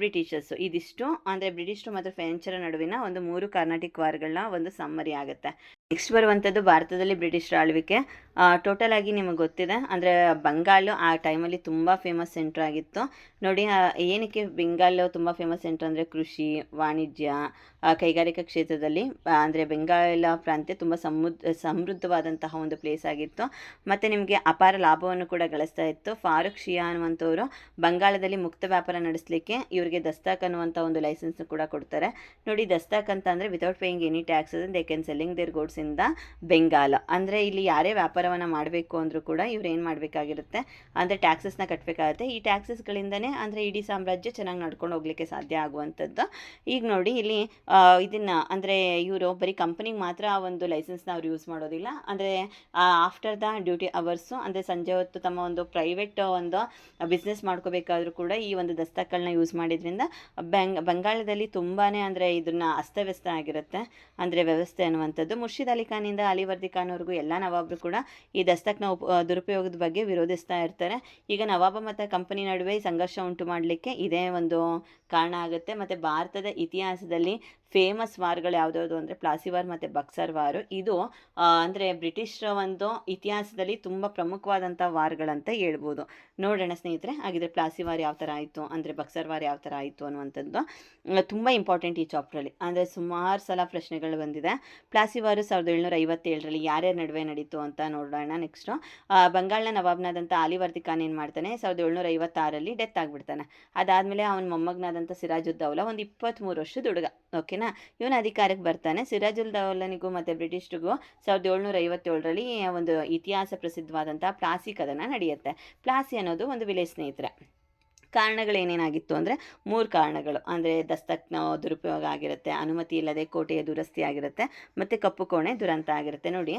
ಬ್ರಿಟಿಷರ್ಸು. ಇದಿಷ್ಟು ಅಂದರೆ ಬ್ರಿಟಿಷರು ಮತ್ತು ಫ್ರೆಂಚರ ನಡುವಿನ ಒಂದು 3 ಕಾರ್ನಾಟಿಕ್ ವಾರ್ಗಳನ್ನ ಒಂದು ಸಮ್ಮರಿ ಆಗುತ್ತೆ. ನೆಕ್ಸ್ಟ್ ಬರುವಂಥದ್ದು ಭಾರತದಲ್ಲಿ ಬ್ರಿಟಿಷರ ಆಳ್ವಿಕೆ. ಟೋಟಲ್ ಆಗಿ ನಿಮಗೆ ಗೊತ್ತಿದೆ ಅಂದರೆ ಬಂಗಾಳು ಆ ಟೈಮಲ್ಲಿ ತುಂಬ ಫೇಮಸ್ ಸೆಂಟ್ರ್ ಆಗಿತ್ತು ನೋಡಿ. ಏನಕ್ಕೆ ಬೆಂಗಾಲು ತುಂಬ ಫೇಮಸ್ ಸೆಂಟ್ರ್ ಅಂದರೆ ಕೃಷಿ, ವಾಣಿಜ್ಯ, ಕೈಗಾರಿಕಾ ಕ್ಷೇತ್ರದಲ್ಲಿ ಅಂದರೆ ಬೆಂಗಾಲ ಪ್ರಾಂತ್ಯ ತುಂಬ ಸಮೃದ್ಧವಾದಂತಹ ಒಂದು ಪ್ಲೇಸ್ ಆಗಿತ್ತು. ಮತ್ತು ನಿಮಗೆ ಅಪಾರ ಲಾಭವನ್ನು ಕೂಡ ಗಳಿಸ್ತಾ ಇತ್ತು. ಫಾರೂಕ್ ಶಿಯಾ ಅನ್ನುವಂಥವ್ರು ಬಂಗಾಳದಲ್ಲಿ ಮುಕ್ತ ವ್ಯಾಪಾರ ನಡೆಸಲಿಕ್ಕೆ ಇವರಿಗೆ ದಸ್ತಾಕ್ ಅನ್ನುವಂಥ ಒಂದು ಲೈಸೆನ್ಸ್ ಕೂಡ ಕೊಡ್ತಾರೆ ನೋಡಿ. ದಸ್ತಾಕ್ ಅಂತ ಅಂದರೆ without paying any taxes they can selling their goods in the Bengal. ಅಂದರೆ ಇಲ್ಲಿ ಯಾರೇ ವ್ಯಾಪಾರವನ್ನು ಮಾಡಬೇಕು ಅಂದರೂ ಕೂಡ ಇವ್ರು ಏನು ಮಾಡಬೇಕಾಗಿರುತ್ತೆ ಅಂದರೆ ಟ್ಯಾಕ್ಸಸ್ನ ಕಟ್ಟಬೇಕಾಗುತ್ತೆ. ಈ ಟ್ಯಾಕ್ಸಸ್ಗಳಿಂದನೇ ಅಂದರೆ ಇಡೀ ಸಾಮ್ರಾಜ್ಯ ಚೆನ್ನಾಗಿ ನಡ್ಕೊಂಡು ಹೋಗ್ಲಿಕ್ಕೆ ಸಾಧ್ಯ ಆಗುವಂಥದ್ದು. ಈಗ ನೋಡಿ ಇಲ್ಲಿ ಇದನ್ನು ಅಂದರೆ ಇವರು ಬರೀ ಕಂಪನಿಗೆ ಮಾತ್ರ ಒಂದು ಲೈಸೆನ್ಸ್ನ ಅವ್ರು ಯೂಸ್ ಮಾಡೋದಿಲ್ಲ. ಅಂದರೆ ಆಫ್ಟರ್ ದ ಡ್ಯೂಟಿ ಅವರ್ಸು ಅಂದರೆ ಸಂಜೆ ಹೊತ್ತು ತಮ್ಮ ಒಂದು ಪ್ರೈವೇಟ್ ಒಂದು ಬಿಸ್ನೆಸ್ ಮಾಡ್ಕೋಬೇಕಾದ್ರೂ ಕೂಡ ಈ ಒಂದು ದಸ್ತಾಕ್ಗಳನ್ನ ಯೂಸ್ ಮಾಡಿದ್ರಿಂದ ಬಂಗಾಳದಲ್ಲಿ ತುಂಬಾ ಅಂದರೆ ಇದನ್ನು ಅಸ್ತವ್ಯಸ್ತ ಆಗಿರುತ್ತೆ ಅಂದರೆ ವ್ಯವಸ್ಥೆ ಅನ್ನುವಂಥದ್ದು. ಮುರ್ಷಿದ್ ಅಲಿ ಖಾನಿಂದ ಅಲಿವರ್ದಿ ಖಾನ್ ಅವ್ರಿಗೂ ಎಲ್ಲ ನವಾಬರು ಕೂಡ ಈ ದಸ್ತಕ್ನ ದುರುಪಯೋಗದ ಬಗ್ಗೆ ವಿರೋಧಿಸ್ತಾ ಇರ್ತಾರೆ. ಈಗ ನವಾಬ ಮತ್ತು ಕಂಪನಿ ನಡುವೆ ಸಂಘರ್ಷ ಉಂಟು ಮಾಡಲಿಕ್ಕೆ ಇದೇ ಒಂದು ಕಾರಣ ಆಗುತ್ತೆ. ಮತ್ತು ಭಾರತದ ಇತಿಹಾಸದಲ್ಲಿ ಫೇಮಸ್ ವಾರ್ಗಳು ಯಾವುದ್ಯಾವುದು ಅಂದರೆ ಪ್ಲಾಸಿ ವಾರ್ ಮತ್ತು ಬಕ್ಸರ್ ವಾರು. ಇದು ಅಂದರೆ ಬ್ರಿಟಿಷರ ಒಂದು ಇತಿಹಾಸದಲ್ಲಿ ತುಂಬ ಪ್ರಮುಖವಾದಂಥ ವಾರ್ಗಳಂತ ಹೇಳ್ಬೋದು. ನೋಡೋಣ ಸ್ನೇಹಿತರೆ, ಹಾಗಿದ್ರೆ ಪ್ಲಾಸಿ ವಾರ್ ಯಾವ ಥರ ಆಯಿತು ಅಂದರೆ ಬಕ್ಸರ್ ವಾರ್ ಯಾವ ಥರ ಆಯಿತು ಅನ್ನುವಂಥದ್ದು ತುಂಬ ಇಂಪಾರ್ಟೆಂಟ್ ಈ ಚಾಪ್ಟ್ರಲ್ಲಿ. ಅಂದರೆ ಸುಮಾರು ಸಲ ಪ್ರಶ್ನೆಗಳು ಬಂದಿದೆ. ಪ್ಲಾಸಿ ವಾರು 1757ರಲ್ಲಿ ಯಾರ್ಯಾರ ನಡುವೆ ನಡೀತು ಅಂತ ನೋಡೋಣ. ನೆಕ್ಸ್ಟು ಬಂಗಾಳನ ನವಾಬ್ನಾದಂಥ ಅಲಿವರ್ದಿ ಖಾನ್ ಏನು ಮಾಡ್ತಾನೆ 1756ರಲ್ಲಿ ಡೆತ್ ಆಗಿಬಿಡ್ತಾನೆ. ಅದಾದಮೇಲೆ ಅವನ ಮೊಮ್ಮಗನಾದಂಥ ಸಿರಾಜುದ್ದೌಲಾ ಒಂದು 23 ವರ್ಷದ ಹುಡುಗ, ಓಕೆನಾ, ಇವನ ಅಧಿಕಾರಕ್ಕೆ ಬರ್ತಾನೆ. ಸಿರಾಜುದ್ದೌಲನಿಗೂ ಮತ್ತು ಬ್ರಿಟಿಷ್ರಿಗೂ 1757ರಲ್ಲಿ ಒಂದು ಇತಿಹಾಸ ಪ್ರಸಿದ್ಧವಾದಂಥ ಪ್ಲಾಸಿ ಕದನ ನಡೆಯುತ್ತೆ. ಪ್ಲಾಸಿ ಅನ್ನೋದು ಒಂದು ವಿಲೇಜ್ ಸ್ನೇಹಿತರೆ. ಕಾರಣಗಳೇನೇನಾಗಿತ್ತು ಅಂದರೆ 3 ಕಾರಣಗಳು ಅಂದರೆ ದಸ್ತಕ್ನ ದುರುಪಯೋಗ ಆಗಿರುತ್ತೆ, ಅನುಮತಿ ಇಲ್ಲದೆ ಕೋಟೆಯ ದುರಸ್ತಿ ಆಗಿರುತ್ತೆ, ಮತ್ತು ಕಪ್ಪು ಕೋಣೆ ದುರಂತ ಆಗಿರುತ್ತೆ. ನೋಡಿ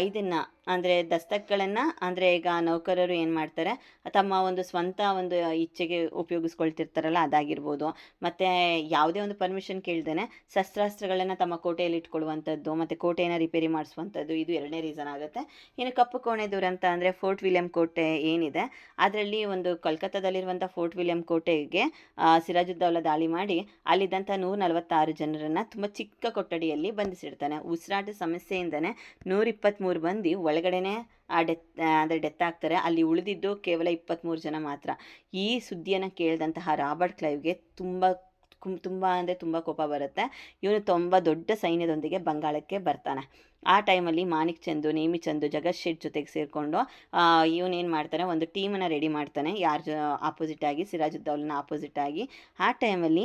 ಇದನ್ನು ಅಂದರೆ ದಸ್ತಕ್ಗಳನ್ನು ಅಂದರೆ ಈಗ ನೌಕರರು ಏನು ಮಾಡ್ತಾರೆ ತಮ್ಮ ಒಂದು ಸ್ವಂತ ಒಂದು ಇಚ್ಛೆಗೆ ಉಪಯೋಗಿಸ್ಕೊಳ್ತಿರ್ತಾರಲ್ಲ ಅದಾಗಿರ್ಬೋದು. ಮತ್ತು ಯಾವುದೇ ಒಂದು ಪರ್ಮಿಷನ್ ಕೇಳ್ದೇ ಶಸ್ತ್ರಾಸ್ತ್ರಗಳನ್ನು ತಮ್ಮ ಕೋಟೆಯಲ್ಲಿ ಇಟ್ಕೊಳ್ಳುವಂಥದ್ದು ಮತ್ತು ಕೋಟೆಯನ್ನು ರಿಪೇರಿ ಮಾಡಿಸುವಂಥದ್ದು, ಇದು 2ನೇ ರೀಸನ್ ಆಗುತ್ತೆ. ಇನ್ನು ಕಪ್ಪು ಕೋಣೆ ದುರಂತ ಅಂದರೆ ಫೋರ್ಟ್ ವಿಲಿಯಂ ಕೋಟೆ ಏನಿದೆ ಅದರಲ್ಲಿ ಒಂದು ಕೋಲ್ಕತ್ತಾದಲ್ಲಿರುವಂಥ ಫೋರ್ಟ್ ವಿಲಿಯಂ ಕೋಟೆಗೆ ಸಿರಾಜುದ್ದೌಲಾ ದಾಳಿ ಮಾಡಿ ಅಲ್ಲಿದ್ದಂಥ 146 ಜನರನ್ನು ತುಂಬ ಚಿಕ್ಕ ಕೊಠಡಿಯಲ್ಲಿ ಬಂಧಿಸಿಡ್ತಾನೆ. ಉಸಿರಾಟ ಸಮಸ್ಯೆಯಿಂದನೇ 123 ಮಂದಿ ಒಳಗಡೆನೆ ಡೆತ್ ಆಗ್ತಾರೆ. ಅಲ್ಲಿ ಉಳಿದಿದ್ದು ಕೇವಲ 23 ಜನ ಮಾತ್ರ. ಈ ಸುದ್ದಿಯನ್ನು ಕೇಳಿದಂತಹ ರಾಬರ್ಟ್ ಕ್ಲೈವ್ಗೆ ತುಂಬ ಅಂದರೆ ತುಂಬ ಕೋಪ ಬರುತ್ತೆ. ಇವನು ತುಂಬ ದೊಡ್ಡ ಸೈನ್ಯದೊಂದಿಗೆ ಬಂಗಾಳಕ್ಕೆ ಬರ್ತಾನೆ. ಆ ಟೈಮಲ್ಲಿ ಮಾಣಿಕ್ ಚಂದು, ನೇಮಿಚಂದು, ಜಗತ್ ಶೇಠ್ ಜೊತೆಗೆ ಸೇರಿಕೊಂಡು ಇವನೇನು ಮಾಡ್ತಾನೆ ಒಂದು ಟೀಮನ್ನು ರೆಡಿ ಮಾಡ್ತಾನೆ. ಯಾರು ಆಪೋಸಿಟಾಗಿ ಸಿರಾಜುದ್ದೌಲನ ಆಪೋಸಿಟಾಗಿ. ಆ ಟೈಮಲ್ಲಿ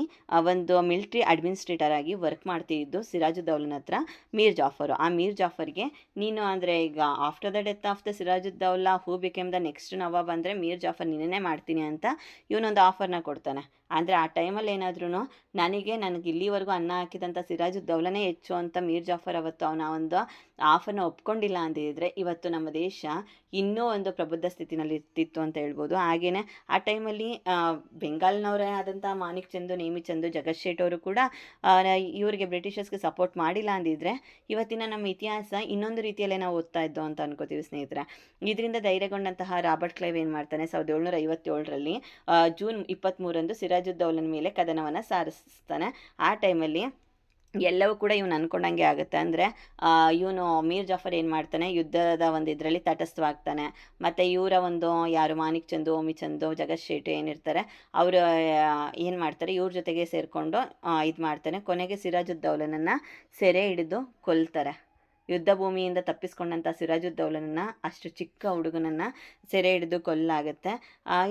ಒಂದು ಮಿಲಿಟ್ರಿ ಅಡ್ಮಿನಿಸ್ಟ್ರೇಟರ್ ಆಗಿ ವರ್ಕ್ ಮಾಡ್ತಿದ್ದು ಸಿರಾಜುದ್ದೌಲನ ಹತ್ರ ಮೀರ್ ಜಾಫರು. ಆ ಮೀರ್ ಜಾಫರ್ಗೆ ನೀನು ಅಂದರೆ ಈಗ after the death of the Sirajuddaulah who became the next nawab ಅಂದರೆ ಮೀರ್ ಜಾಫರ್ ನಿನ್ನೇ ಮಾಡ್ತೀನಿ ಅಂತ ಇವನೊಂದು ಆಫರ್ನ ಕೊಡ್ತಾನೆ. ಅಂದರೆ ಆ ಟೈಮಲ್ಲಿ ಏನಾದ್ರೂ ನನಗೆ ಇಲ್ಲಿವರೆಗೂ ಅನ್ನ ಹಾಕಿದಂಥ ಸಿರಾಜುದ್ದೌಲನೇ ಹೆಚ್ಚು ಅಂತ ಮೀರ್ ಜಾಫರ್ ಅವತ್ತು ಅವನ ಒಂದು ಆಫರ್ನ ಒಪ್ಕೊಂಡಿಲ್ಲ ಅಂದಿದ್ರೆ ಇವತ್ತು ನಮ್ಮ ದೇಶ ಇನ್ನೂ ಒಂದು ಪ್ರಬುದ್ಧ ಸ್ಥಿತಿನಲ್ಲಿ ಇರ್ತಿತ್ತು ಅಂತ ಹೇಳ್ಬೋದು. ಹಾಗೆಯೇ ಆ ಟೈಮಲ್ಲಿ ಬೆಂಗಾಲ್ನವರೇ ಆದಂಥ ಮಾಣಿಕ್ ಚಂದು, ನೇಮಿಚಂದು, ಜಗತ್ ಶೇಠ್ ಅವರು ಕೂಡ ಇವರಿಗೆ ಬ್ರಿಟಿಷರ್ಸ್ಗೆ ಸಪೋರ್ಟ್ ಮಾಡಿಲ್ಲ ಅಂದಿದ್ರೆ ಇವತ್ತಿನ ನಮ್ಮ ಇತಿಹಾಸ ಇನ್ನೊಂದು ರೀತಿಯಲ್ಲೇ ನಾವು ಓದ್ತಾ ಇದ್ದೋ ಅಂತ ಅನ್ಕೋತೀವಿ ಸ್ನೇಹಿತರೆ. ಇದರಿಂದ ಧೈರ್ಯಗೊಂಡಂತಹ ರಾಬರ್ಟ್ ಕ್ಲೈವ್ ಏನು ಮಾಡ್ತಾನೆ 1757ರಲ್ಲಿ ಜೂನ್ 23ರಂದು ಸಿರಾಜುದ್ದೌಲನ ಮೇಲೆ ಕದನವನ್ನು ಸಾರಿಸ್ತಾನೆ. ಆ ಟೈಮಲ್ಲಿ ಎಲ್ಲವೂ ಕೂಡ ಇವನು ಅಂದ್ಕೊಂಡಂಗೆ ಆಗುತ್ತೆ. ಅಂದರೆ ಇವನು ಮೀರ್ ಜಾಫರ್ ಏನು ಮಾಡ್ತಾನೆ ಯುದ್ಧದ ಒಂದು ಇದರಲ್ಲಿ ತಟಸ್ಥವಾಗ್ತಾನೆ. ಮತ್ತು ಇವರ ಒಂದು ಯಾರು ಮಾಣಿಕ್ ಚಂದು, ಓಮಿಚಂದು, ಜಗತ್ ಶೇಠ್ ಏನಿರ್ತಾರೆ ಅವರು ಏನು ಮಾಡ್ತಾರೆ ಇವ್ರ ಜೊತೆಗೆ ಸೇರಿಕೊಂಡು ಇದು ಮಾಡ್ತಾನೆ. ಕೊನೆಗೆ ಸಿರಾಜುದ್ದೌಲನನ್ನು ಸೆರೆ ಹಿಡಿದು ಕೊಲ್ತಾರೆ. ಯುದ್ಧ ಭೂಮಿಯಿಂದ ತಪ್ಪಿಸ್ಕೊಂಡಂಥ ಸಿರಾಜುದ್ದೌಲನನ್ನು, ಅಷ್ಟು ಚಿಕ್ಕ ಹುಡುಗನನ್ನು ಸೆರೆ ಹಿಡಿದು ಕೊಲ್ಲಾಗುತ್ತೆ.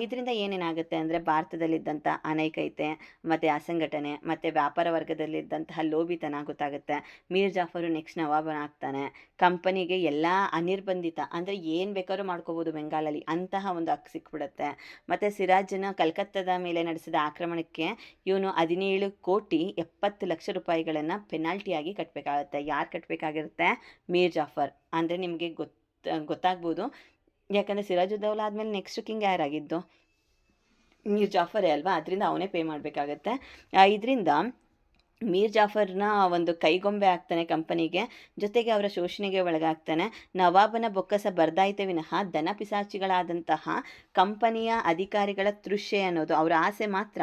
ಇದರಿಂದ ಏನೇನಾಗುತ್ತೆ ಅಂದರೆ ಭಾರತದಲ್ಲಿದ್ದಂಥ ಅನೈಕ್ಯತೆ ಮತ್ತು ಅಸಂಘಟನೆ ಮತ್ತು ವ್ಯಾಪಾರ ವರ್ಗದಲ್ಲಿದ್ದಂತಹ ಲೋಭಿತನ ಗೊತ್ತಾಗುತ್ತೆ. ಮೀರ್ ಜಾಫರು ನೆಕ್ಸ್ಟ್ ನವಾಬನಾಗ್ತಾನೆ. ಕಂಪನಿಗೆ ಎಲ್ಲ ಅನಿರ್ಬಂಧಿತ ಅಂದರೆ ಏನು ಬೇಕಾದ್ರೂ ಮಾಡ್ಕೋಬೋದು ಬೆಂಗಾಲಲ್ಲಿ, ಅಂತಹ ಒಂದು ಹಕ್ಕು ಸಿಕ್ಬಿಡುತ್ತೆ. ಮತ್ತು ಸಿರಾಜನ ಕಲ್ಕತ್ತಾದ ಮೇಲೆ ನಡೆಸಿದ ಆಕ್ರಮಣಕ್ಕೆ ಇವನು 17,70,00,000 ರೂಪಾಯಿಗಳನ್ನು ಪೆನಾಲ್ಟಿಯಾಗಿ ಕಟ್ಟಬೇಕಾಗುತ್ತೆ. ಯಾರು ಕಟ್ಟಬೇಕಾಗಿರುತ್ತೆ? ಮೀರ್ ಜಾಫರ್. ಅಂದರೆ ನಿಮಗೆ ಗೊತ್ತಾಗ್ಬೋದು, ಯಾಕಂದರೆ ಸಿರಾಜುದ್ದೌಲ ಆದಮೇಲೆ ನೆಕ್ಸ್ಟ್ ಕಿಂಗ್ ಯಾರಾಗಿದ್ದು? ಮೀರ್ ಜಾಫರೇ ಅಲ್ವಾ, ಅದರಿಂದ ಅವನೇ ಪೇ ಮಾಡಬೇಕಾಗತ್ತೆ. ಇದರಿಂದ ಮೀರ್ ಜಾಫರ್ನ ಒಂದು ಕೈಗೊಂಬೆ ಆಗ್ತಾನೆ ಕಂಪನಿಗೆ, ಜೊತೆಗೆ ಅವರ ಶೋಷಣೆಗೆ ಒಳಗಾಗ್ತಾನೆ. ನವಾಬನ ಬೊಕ್ಕಸ ಬರ್ದಾಯಿತೆ ವಿನಃ ದನ ಪಿಸಾಚಿಗಳಾದಂತಹ ಕಂಪನಿಯ ಅಧಿಕಾರಿಗಳ ತೃಷೆ ಅನ್ನೋದು, ಅವರ ಆಸೆ ಮಾತ್ರ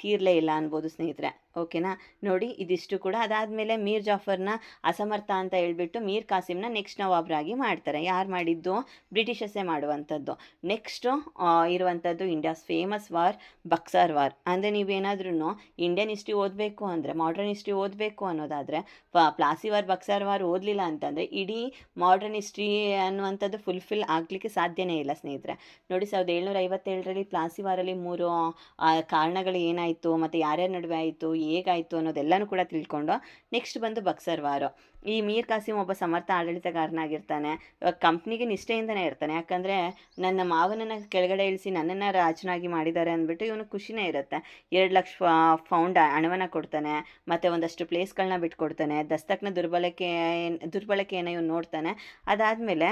ತೀರಲೇ ಇಲ್ಲ ಅನ್ಬೋದು ಸ್ನೇಹಿತರೆ. ಓಕೆನಾ? ನೋಡಿ, ಇದಿಷ್ಟು ಕೂಡ. ಅದಾದಮೇಲೆ ಮೀರ್ ಜಾಫರ್ನ ಅಸಮರ್ಥ ಅಂತ ಹೇಳ್ಬಿಟ್ಟು ಮೀರ್ ಕಾಸಿಮ್ನ ನೆಕ್ಸ್ಟ್ ನವಾಬ್ರಾಗಿ ಮಾಡ್ತಾರೆ. ಯಾರು ಮಾಡಿದ್ದು? ಬ್ರಿಟಿಷಸ್ಸೇ ಮಾಡುವಂಥದ್ದು. ನೆಕ್ಸ್ಟು ಇರುವಂಥದ್ದು India's famous war, Buxar war. ಅಂದರೆ ನೀವೇನಾದ್ರೂ ಇಂಡಿಯನ್ ಹಿಸ್ಟ್ರಿ ಓದಬೇಕು ಅಂದರೆ, ಮಾಡರ್ನ್ ಹಿಸ್ಟ್ರಿ ಓದಬೇಕು ಅನ್ನೋದಾದರೆ, ಪ್ಲಾಸಿ ವಾರ್, ಬಕ್ಸಾರ್ ವಾರ್ ಓದಲಿಲ್ಲ ಅಂತಂದರೆ ಇಡೀ ಮಾಡರ್ನ್ ಹಿಸ್ಟ್ರಿ ಅನ್ನುವಂಥದ್ದು ಫುಲ್ಫಿಲ್ ಆಗಲಿಕ್ಕೆ ಸಾಧ್ಯನೇ ಇಲ್ಲ ಸ್ನೇಹಿತರೆ. ನೋಡಿ, 1757ರಲ್ಲಿ ಪ್ಲಾಸಿ ವಾರಲ್ಲಿ 3 ಕಾರಣಗಳು ಏನಾಯಿತು ಮತ್ತು ಯಾರ್ಯಾರ ನಡುವೆ ಆಯಿತು, ಹೇಗಾಯಿತು ಅನ್ನೋದೆಲ್ಲನೂ ಕೂಡ ತಿಳ್ಕೊಂಡು ನೆಕ್ಸ್ಟ್ ಬಂದು ಬಕ್ಸರ್ ವಾರು. ಈ ಮೀರ್ ಕಾಸಿಮ್ ಒಬ್ಬ ಸಮರ್ಥ ಆಡಳಿತಗಾರನಾಗಿರ್ತಾನೆ. ಕಂಪ್ನಿಗೆ ನಿಷ್ಠೆಯಿಂದನೇ ಇರ್ತಾನೆ. ಯಾಕಂದರೆ ನನ್ನ ಮಾವನನ್ನು ಕೆಳಗಡೆ ಇಳಿಸಿ ನನ್ನನ್ನು ರಾಜನಾಗಿ ಮಾಡಿದ್ದಾರೆ ಅಂದ್ಬಿಟ್ಟು ಇವನು ಖುಷಿನೇ ಇರುತ್ತೆ. 2 ಲಕ್ಷ ಪೌಂಡ್ ಹಣವನ್ನು ಕೊಡ್ತಾನೆ, ಮತ್ತು ಒಂದಷ್ಟು ಪ್ಲೇಸ್ಗಳನ್ನ ಬಿಟ್ಕೊಡ್ತಾನೆ. ದಸ್ತಕ್ನ ದುರ್ಬಳಕೆಯನ್ನು ಇವನು ನೋಡ್ತಾನೆ. ಅದಾದಮೇಲೆ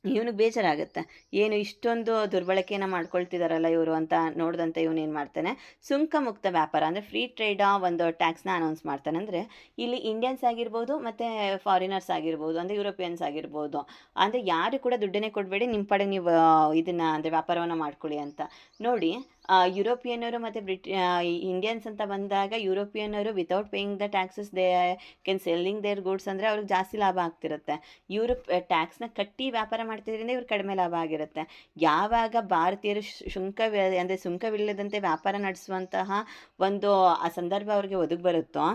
ಇವನಿಗೆ ಬೇಜಾರಾಗುತ್ತೆ, ಏನು ಇಷ್ಟೊಂದು ದುರ್ಬಳಕೆಯನ್ನು ಮಾಡ್ಕೊಳ್ತಿದ್ದಾರಲ್ಲ ಇವರು ಅಂತ ನೋಡಿದಂತೆ ಇವನು ಏನು ಮಾಡ್ತಾನೆ, ಸುಂಕ ಮುಕ್ತ ವ್ಯಾಪಾರ ಅಂದರೆ ಫ್ರೀ ಟ್ರೇಡ್ ಒಂದು ಟ್ಯಾಕ್ಸ್ನ ಅನೌನ್ಸ್ ಮಾಡ್ತಾನೆ. ಅಂದರೆ ಇಲ್ಲಿ ಇಂಡಿಯನ್ಸ್ ಆಗಿರ್ಬೋದು ಮತ್ತು ಫಾರಿನರ್ಸ್ ಆಗಿರ್ಬೋದು, ಅಂದರೆ ಯುರೋಪಿಯನ್ಸ್ ಆಗಿರ್ಬೋದು, ಅಂದರೆ ಯಾರು ಕೂಡ ದುಡ್ಡನ್ನೇ ಕೊಡಬೇಡಿ, ನಿಮ್ಮ ಪಡೆ ನೀವು ಇದನ್ನು ಅಂದರೆ ವ್ಯಾಪಾರವನ್ನು ಮಾಡ್ಕೊಳ್ಳಿ ಅಂತ. ನೋಡಿ, ಯುರೋಪಿಯನ್ನರು ಮತ್ತು ಇಂಡಿಯನ್ಸ್ ಅಂತ ಬಂದಾಗ ಯುರೋಪಿಯನ್ನರು without paying the taxes they can selling their goods, ಅಂದರೆ ಅವ್ರಿಗೆ ಜಾಸ್ತಿ ಲಾಭ ಆಗ್ತಿರುತ್ತೆ. ಇವರು ಟ್ಯಾಕ್ಸ್ನ ಕಟ್ಟಿ ವ್ಯಾಪಾರ ಮಾಡ್ತಿದ್ರಿಂದ ಇವ್ರು ಕಡಿಮೆ ಲಾಭ ಆಗಿರುತ್ತೆ. ಯಾವಾಗ ಭಾರತೀಯರು ಅಂದರೆ ಸುಂಕವಿಲ್ಲದಂತೆ ವ್ಯಾಪಾರ ನಡೆಸುವಂತಹ ಒಂದು ಆ ಸಂದರ್ಭ ಅವ್ರಿಗೆ ಒದಗಿ ಬರುತ್ತೋ,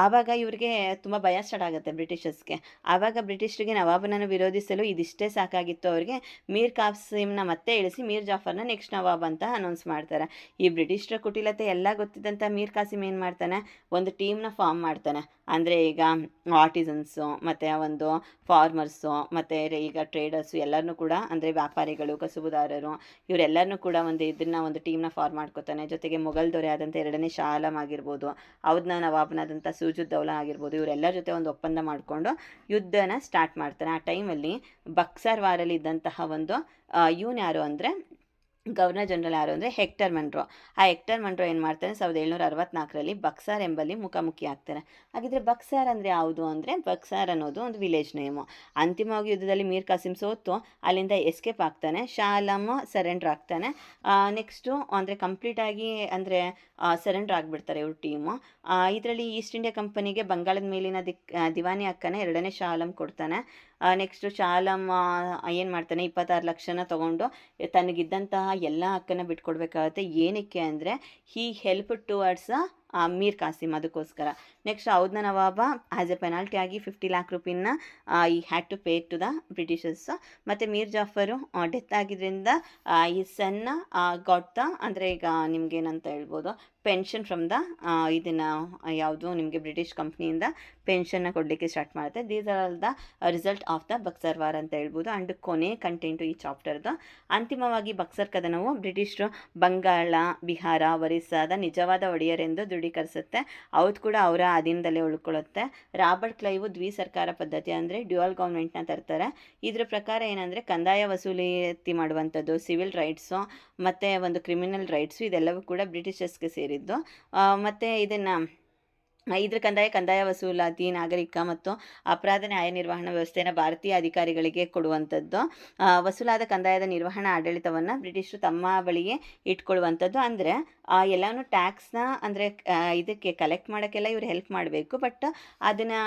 ಆವಾಗ ಇವ್ರಿಗೆ ತುಂಬ ಭಯ ಸ್ಟಾರ್ಟ್ ಆಗುತ್ತೆ ಬ್ರಿಟಿಷರ್ಸ್ಗೆ. ಆವಾಗ ಬ್ರಿಟಿಷರಿಗೆ ನವಾಬನನ್ನು ವಿರೋಧಿಸಲು ಇದಿಷ್ಟೇ ಸಾಕಾಗಿತ್ತು ಅವರಿಗೆ. ಮೀರ್ ಕಾಸಿಮ್ನ ಮತ್ತೆ ಇಳಿಸಿ ಮೀರ್ ಜಾಫರ್ನ ನೆಕ್ಸ್ಟ್ ನವಾಬ್ ಅಂತ ಅನೌನ್ಸ್ ಮಾಡ್ತಾರೆ. ಈ ಬ್ರಿಟಿಷರ ಕುಟಿಲತೆ ಎಲ್ಲ ಗೊತ್ತಿದ್ದಂಥ ಮೀರ್ ಕಾಸಿಮ್ ಏನು ಮಾಡ್ತಾನೆ, ಒಂದು ಟೀಮ್ನ ಫಾರ್ಮ್ ಮಾಡ್ತಾನೆ. ಅಂದರೆ ಈಗ ಆರ್ಟಿಸನ್ಸು ಮತ್ತು ಒಂದು ಫಾರ್ಮರ್ಸು ಮತ್ತು ಈಗ ಟ್ರೇಡರ್ಸು ಎಲ್ಲರನ್ನೂ ಕೂಡ, ಅಂದರೆ ವ್ಯಾಪಾರಿಗಳು, ಕಸುಬುದಾರರು, ಇವರೆಲ್ಲರನ್ನೂ ಕೂಡ ಒಂದು ಟೀಮ್ನ ಫಾರ್ಮ್ ಮಾಡ್ಕೋತಾನೆ. ಜೊತೆಗೆ ಮೊಘಲ್ ದೊರೆ ಆದಂಥ 2ನೇ ಶಾ ಆಲಂ ಆಗಿರ್ಬೋದು, ಅವ್ದನ್ನ ನವಾಬನಾದಂಥ ಸಿರಾಜುದ್ದೌಲ ಆಗಿರ್ಬೋದು, ಇವರೆಲ್ಲರ ಜೊತೆ ಒಂದು ಒಪ್ಪಂದ ಮಾಡಿಕೊಂಡು ಯುದ್ಧನ ಸ್ಟಾರ್ಟ್ ಮಾಡ್ತಾನೆ. ಆ ಟೈಮಲ್ಲಿ ಬಕ್ಸರ್ ವಾರಲ್ಲಿ ಇದ್ದಂತಹ ಒಂದು ಇವನು ಯಾರು ಅಂದರೆ ಗವರ್ನರ್ ಜನರಲ್ ಯಾರು ಅಂದರೆ ಹೆಕ್ಟರ್ ಮನ್ರೋ. ಆ ಹೆಕ್ಟರ್ ಮನ್ರೋ ಏನು ಮಾಡ್ತಾನೆ, 1764ರಲ್ಲಿ ಬಕ್ಸಾರ್ ಎಂಬಲ್ಲಿ ಮುಖಾಮುಖಿ ಆಗ್ತಾನೆ. ಹಾಗಿದ್ರೆ ಬಕ್ಸಾರ್ ಅಂದರೆ ಯಾವುದು ಅಂದರೆ, ಬಕ್ಸಾರ್ ಅನ್ನೋದು ಒಂದು ವಿಲೇಜ್ ನೇಮು. ಅಂತಿಮವಾಗಿ ಯುದ್ಧದಲ್ಲಿ ಮೀರ್ ಕಾಸಿಮ್ ಸೋತು ಅಲ್ಲಿಂದ ಎಸ್ಕೇಪ್ ಆಗ್ತಾನೆ. ಶಾ ಆಲಂ ಸರೆಂಡರ್ ಆಗ್ತಾನೆ. ನೆಕ್ಸ್ಟು ಅಂದರೆ ಕಂಪ್ಲೀಟಾಗಿ ಅಂದರೆ ಸರೆಂಡರ್ ಆಗಿಬಿಡ್ತಾರೆ ಇವ್ರ ಟೀಮು. ಇದರಲ್ಲಿ ಈಸ್ಟ್ ಇಂಡಿಯಾ ಕಂಪನಿಗೆ ಬಂಗಾಳದ ಮೇಲಿನ ದಿವಾನಿ ಹಕ್ಕನ್ನು 2ನೇ ಶಾ ಆಲಂ ಕೊಡ್ತಾನೆ. ನೆಕ್ಸ್ಟು ಶಾ ಆಲಂ ಏನು ಮಾಡ್ತಾನೆ, 26 ಲಕ್ಷನ ತೊಗೊಂಡು ತನಗಿದ್ದಂತಹ ಎಲ್ಲ ಹಕ್ಕನ್ನು ಬಿಟ್ಕೊಡ್ಬೇಕಾಗುತ್ತೆ. ಏನಕ್ಕೆ ಅಂದರೆ he help towards Mir Kasim, ಅದಕ್ಕೋಸ್ಕರ. ನೆಕ್ಸ್ಟ್ ಔದ್ನ ನವಾಬ ಆ್ಯಸ್ ಎ ಪೆನಾಲ್ಟಿ ಆಗಿ 50 lakh ರೂಪಿನ ಈ had to pay to the Britishers. ಮತ್ತು ಮೀರ್ ಜಾಫರು ಡೆತ್ ಆಗಿದ್ದರಿಂದ ಈ ಸಣ್ಣ ಗಾಟ್ ದ, ಅಂದರೆ ಈಗ ನಿಮ್ಗೇನಂತ ಹೇಳ್ಬೋದು, ಪೆನ್ಷನ್ ಫ್ರಮ್ ದ ಇದನ್ನು ಯಾವುದು ನಿಮಗೆ ಬ್ರಿಟಿಷ್ ಕಂಪ್ನಿಯಿಂದ ಪೆನ್ಷನ್ನ ಕೊಡಲಿಕ್ಕೆ ಸ್ಟಾರ್ಟ್ ಮಾಡುತ್ತೆ. These are all the result of the Buxar war ಅಂತ ಹೇಳ್ಬೋದು. ಆ್ಯಂಡ್ ಕೊನೆ ಕಂಟೆಂಟು ಈ ಚಾಪ್ಟರ್ದು. ಅಂತಿಮವಾಗಿ ಬಕ್ಸರ್ ಕದನವು ಬ್ರಿಟಿಷರು ಬಂಗಾಳ, ಬಿಹಾರ, ಒರಿಸ್ಸಾದ ನಿಜವಾದ ಒಡೆಯರೆಂದು ದೃಢೀಕರಿಸುತ್ತೆ. ಅವ್ದು ಕೂಡ ಅವರ ಅಧೀನದಲ್ಲೇ ಉಳ್ಕೊಳ್ಳುತ್ತೆ. ರಾಬರ್ಟ್ ಕ್ಲೈವು ದ್ವಿಸರ್ಕಾರ ಪದ್ಧತಿ ಅಂದರೆ ಡ್ಯುಯಲ್ ಗೌರ್ಮೆಂಟ್ನ ತರ್ತಾರೆ. ಇದ್ರ ಪ್ರಕಾರ ಏನಂದರೆ ಕಂದಾಯ ವಸೂಲಿತಿ ಮಾಡುವಂಥದ್ದು, ಸಿವಿಲ್ ರೈಟ್ಸು ಮತ್ತು ಒಂದು ಕ್ರಿಮಿನಲ್ ರೈಟ್ಸು, ಇದೆಲ್ಲವೂ ಕೂಡ ಬ್ರಿಟಿಷರ್ಸ್ಗೆ ಸೇರಿದ್ದು. ಮತ್ತು ಇದ್ರ ಕಂದಾಯ ವಸೂಲಾತಿ, ನಾಗರಿಕ ಮತ್ತು ಅಪರಾಧ ನ್ಯಾಯ ನಿರ್ವಹಣಾ ವ್ಯವಸ್ಥೆಯನ್ನು ಭಾರತೀಯ ಅಧಿಕಾರಿಗಳಿಗೆ ಕೊಡುವಂಥದ್ದು. ವಸೂಲಾದ ಕಂದಾಯದ ನಿರ್ವಹಣಾ ಆಡಳಿತವನ್ನು ಬ್ರಿಟಿಷರು ತಮ್ಮ ಬಳಿಗೆ ಇಟ್ಕೊಳ್ಳುವಂಥದ್ದು. ಅಂದರೆ ಎಲ್ಲನೂ ಟ್ಯಾಕ್ಸ್ನ ಅಂದರೆ ಇದಕ್ಕೆ ಕಲೆಕ್ಟ್ ಮಾಡೋಕ್ಕೆಲ್ಲ ಇವರು ಹೆಲ್ಪ್ ಮಾಡಬೇಕು, ಬಟ್ ಅದನ್ನು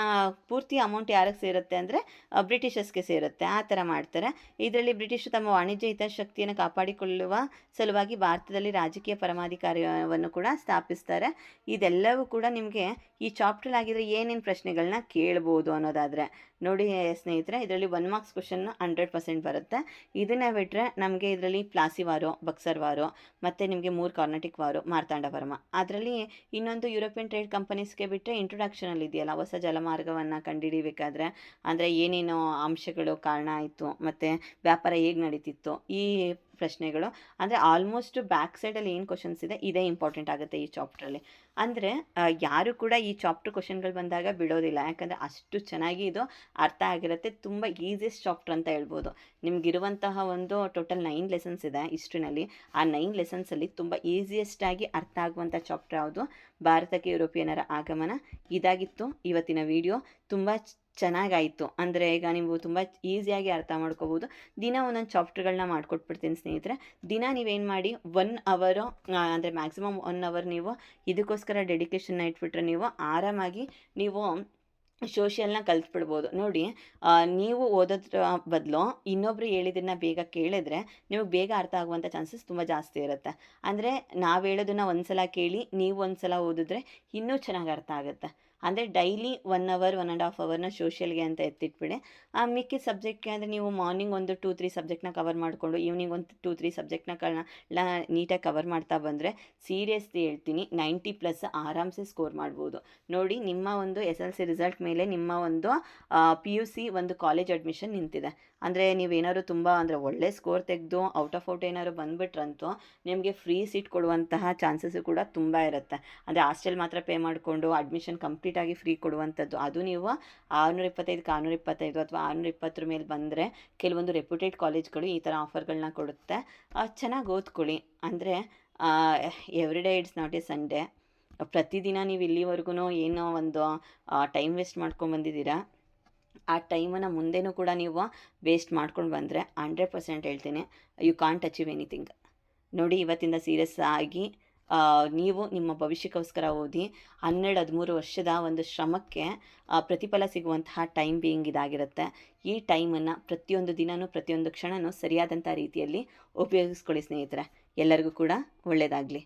ಪೂರ್ತಿ ಅಮೌಂಟ್ ಯಾರಿಗೆ ಸೇರುತ್ತೆ ಅಂದರೆ ಬ್ರಿಟಿಷರ್ಸ್ಗೆ ಸೇರುತ್ತೆ. ಆ ಥರ ಮಾಡ್ತಾರೆ. ಇದರಲ್ಲಿ ಬ್ರಿಟಿಷರು ತಮ್ಮ ವಾಣಿಜ್ಯ ಹಿತಾಸಕ್ತಿಯನ್ನು ಕಾಪಾಡಿಕೊಳ್ಳುವ ಸಲುವಾಗಿ ಭಾರತದಲ್ಲಿ ರಾಜಕೀಯ ಪರಮಾಧಿಕಾರವನ್ನು ಕೂಡ ಸ್ಥಾಪಿಸ್ತಾರೆ. ಇದೆಲ್ಲವೂ ಕೂಡ ನಿಮಗೆ ಈ ಚಾಪ್ಟರ್ ಆಗಿದ್ರೆ ಏನೇನು ಪ್ರಶ್ನೆಗಳನ್ನ ಕೇಳ್ಬೋದು ಅನ್ನೋದಾದರೆ, ನೋಡಿ ಸ್ನೇಹಿತರೆ, ಇದರಲ್ಲಿ 1 ಮಾರ್ಕ್ಸ್ ಕ್ವಶನ್ 100% ಬರುತ್ತೆ. ಇದನ್ನೇ ಬಿಟ್ಟರೆ ನಮಗೆ ಇದರಲ್ಲಿ ಪ್ಲಾಸಿ ವಾರು, ಬಕ್ಸರ್ ವಾರು, ಮತ್ತು ನಿಮಗೆ 3 ಕಾರ್ನೆಟಿಕ್ ವಾರು, ಮಾರ್ತಾಂಡ ವರ್ಮ. ಅದರಲ್ಲಿ ಇನ್ನೊಂದು ಯುರೋಪಿಯನ್ ಟ್ರೇಡ್ ಕಂಪನೀಸ್ಗೆ ಬಿಟ್ಟರೆ ಇಂಟ್ರೊಡಕ್ಷನಲ್ಲಿ ಇದೆಯಲ್ಲ, ಹೊಸ ಜಲಮಾರ್ಗವನ್ನು ಕಂಡುಹಿಡಿಬೇಕಾದ್ರೆ ಅಂದರೆ ಏನೇನು ಅಂಶಗಳು ಕಾರಣ ಆಯಿತು, ಮತ್ತು ವ್ಯಾಪಾರ ಹೇಗೆ ನಡೀತಿತ್ತು, ಈ ಪ್ರಶ್ನೆಗಳು ಅಂದರೆ ಆಲ್ಮೋಸ್ಟ್ ಬ್ಯಾಕ್ ಸೈಡಲ್ಲಿ ಏನು ಕ್ವಶನ್ಸ್ ಇದೆ ಇದೇ ಇಂಪಾರ್ಟೆಂಟ್ ಆಗುತ್ತೆ ಈ ಚಾಪ್ಟ್ರಲ್ಲಿ. ಅಂದರೆ ಯಾರು ಕೂಡ ಈ ಚಾಪ್ಟರ್ ಕ್ವಶನ್ಗಳು ಬಂದಾಗ ಬಿಡೋದಿಲ್ಲ, ಯಾಕಂದರೆ ಅಷ್ಟು ಚೆನ್ನಾಗಿ ಇದು ಅರ್ಥ ಆಗಿರುತ್ತೆ. ತುಂಬ ಈಸಿಯೆಸ್ಟ್ ಚಾಪ್ಟರ್ ಅಂತ ಹೇಳ್ಬೋದು. ನಿಮಗಿರುವಂತಹ ಒಂದು ಟೋಟಲ್ 9 ಲೆಸನ್ಸ್ ಇದೆ ಹಿಸ್ಟ್ರಿನಲ್ಲಿ. ಆ 9 ಲೆಸನ್ಸಲ್ಲಿ ತುಂಬ ಈಸಿಯೆಸ್ಟಾಗಿ ಅರ್ಥ ಆಗುವಂಥ ಚಾಪ್ಟರ್ ಯಾವುದು? ಭಾರತಕ್ಕೆ ಯುರೋಪಿಯನ್ನರ ಆಗಮನ. ಇದಾಗಿತ್ತು ಇವತ್ತಿನ ವಿಡಿಯೋ. ತುಂಬ ಚೆನ್ನಾಗಾಯಿತು. ಅಂದರೆ ಈಗ ನೀವು ತುಂಬ ಈಸಿಯಾಗಿ ಅರ್ಥ ಮಾಡ್ಕೋಬೋದು. ದಿನ ಒಂದೊಂದು ಚಾಪ್ಟರ್ಗಳನ್ನ ಮಾಡಿಕೊಟ್ಬಿಡ್ತೀನಿ ಸ್ನೇಹಿತರೆ. ದಿನ ನೀವೇನು ಮಾಡಿ 1 ಅವರು ಅಂದರೆ ಮ್ಯಾಕ್ಸಿಮಮ್ 1 ಅವರ್ ನೀವು ಇದಕ್ಕೋಸ್ಕರ ಡೆಡಿಕೇಶನ್ನ ಇಟ್ಬಿಟ್ರೆ ನೀವು ಆರಾಮಾಗಿ ನೀವು ಸೋಷಿಯಲ್ನ ಕಲ್ತ್ಬಿಡ್ಬೋದು. ನೋಡಿ, ನೀವು ಓದೋದ್ರ ಬದಲು ಇನ್ನೊಬ್ರು ಹೇಳಿದ್ದನ್ನು ಬೇಗ ಕೇಳಿದ್ರೆ ನಿಮಗೆ ಬೇಗ ಅರ್ಥ ಆಗುವಂಥ ಚಾನ್ಸಸ್ ತುಂಬ ಜಾಸ್ತಿ ಇರುತ್ತೆ. ಅಂದರೆ ನಾವು ಹೇಳೋದನ್ನು ಒಂದು ಸಲ ಕೇಳಿ ನೀವು ಒಂದು ಸಲ ಓದಿದ್ರೆ ಇನ್ನೂ ಚೆನ್ನಾಗಿ ಅರ್ಥ ಆಗುತ್ತೆ. ಅಂದರೆ ಡೈಲಿ 1 ಅವರ್ 1.5 ಅವರ್ನ ಸೋಷಿಯಲ್ಗೆ ಅಂತ ಎತ್ತಿಟ್ಬಿಡಿ. ಮಿಕ್ಕಿದ ಸಬ್ಜೆಕ್ಟ್ಗೆ ಅಂದರೆ ನೀವು ಮಾರ್ನಿಂಗ್ ಒಂದು 2-3 ಸಬ್ಜೆಕ್ಟ್ನ ಕವರ್ ಮಾಡಿಕೊಂಡು ಈವ್ನಿಂಗ್ ಒಂದು 2-3 ಸಬ್ಜೆಕ್ಟ್ನ ನೀಟಾಗಿ ಕವರ್ ಮಾಡ್ತಾ ಬಂದರೆ ಸೀರಿಯಸ್ಲಿ ಹೇಳ್ತೀನಿ 90+ ಆರಾಮ್ಸೆ ಸ್ಕೋರ್ ಮಾಡ್ಬೋದು. ನೋಡಿ, ನಿಮ್ಮ ಒಂದು SLC ರಿಸಲ್ಟ್ ಮೇಲೆ ನಿಮ್ಮ ಒಂದು PUC ಒಂದು ಕಾಲೇಜ್ ಅಡ್ಮಿಷನ್ ನಿಂತಿದೆ. ಅಂದರೆ ನೀವೇನಾದ್ರು ತುಂಬ ಅಂದರೆ ಒಳ್ಳೆ ಸ್ಕೋರ್ ತೆಗೆದು ಔಟ್ ಆಫ್ ಔಟ್ ಏನಾದ್ರು ಬಂದುಬಿಟ್ರಂತೂ ನಿಮಗೆ ಫ್ರೀ ಸೀಟ್ ಕೊಡುವಂತಹ ಚಾನ್ಸಸ್ಸು ಕೂಡ ತುಂಬ ಇರುತ್ತೆ. ಅಂದರೆ ಹಾಸ್ಟೆಲ್ ಮಾತ್ರ ಪೇ ಮಾಡಿಕೊಂಡು ಅಡ್ಮಿಷನ್ ಕಂಪ್ಲೀಟಾಗಿ ಫ್ರೀ ಕೊಡುವಂಥದ್ದು. ಅದು ನೀವು 625ಕ್ಕೆ 625 ಅಥವಾ 620 ಮೇಲೆ ಬಂದರೆ ಕೆಲವೊಂದು ರೆಪ್ಯೂಟೆಡ್ ಕಾಲೇಜ್ಗಳು ಈ ಥರ ಆಫರ್ಗಳನ್ನ ಕೊಡುತ್ತೆ. ಚೆನ್ನಾಗಿ ಓದ್ಕೊಳ್ಳಿ. ಅಂದರೆ every day it's not A Sunday. ಪ್ರತಿದಿನ ನೀವು ಇಲ್ಲಿವರೆಗೂ ಏನೋ ಒಂದು ಟೈಮ್ ವೇಸ್ಟ್ ಮಾಡ್ಕೊಂಡ್ಬಂದಿದ್ದೀರಾ, ಆ ಟೈಮನ್ನು ಮುಂದೆನೂ ಕೂಡ ನೀವು ವೇಸ್ಟ್ ಮಾಡ್ಕೊಂಡು ಬಂದರೆ 100% ಹೇಳ್ತೀನಿ ಯು ಕಾಂಟ್ ಅಚೀವ್ ಎನಿಥಿಂಗ್. ನೋಡಿ, ಇವತ್ತಿಂದ ಸೀರಿಯಸ್ ಆಗಿ ನೀವು ನಿಮ್ಮ ಭವಿಷ್ಯಕ್ಕೋಸ್ಕರ ಓದಿ 12-13 ವರ್ಷದ ಒಂದು ಶ್ರಮಕ್ಕೆ ಪ್ರತಿಫಲ ಸಿಗುವಂತಹ ಟೈಮ್ ಬೀಯಿಂಗ್ ಇದಾಗಿರುತ್ತೆ. ಈ ಟೈಮನ್ನು ಪ್ರತಿಯೊಂದು ದಿನವೂ ಪ್ರತಿಯೊಂದು ಕ್ಷಣವೂ ಸರಿಯಾದಂಥ ರೀತಿಯಲ್ಲಿ ಉಪಯೋಗಿಸ್ಕೊಳ್ಳಿ ಸ್ನೇಹಿತರೆ. ಎಲ್ಲರಿಗೂ ಕೂಡ ಒಳ್ಳೆಯದಾಗಲಿ.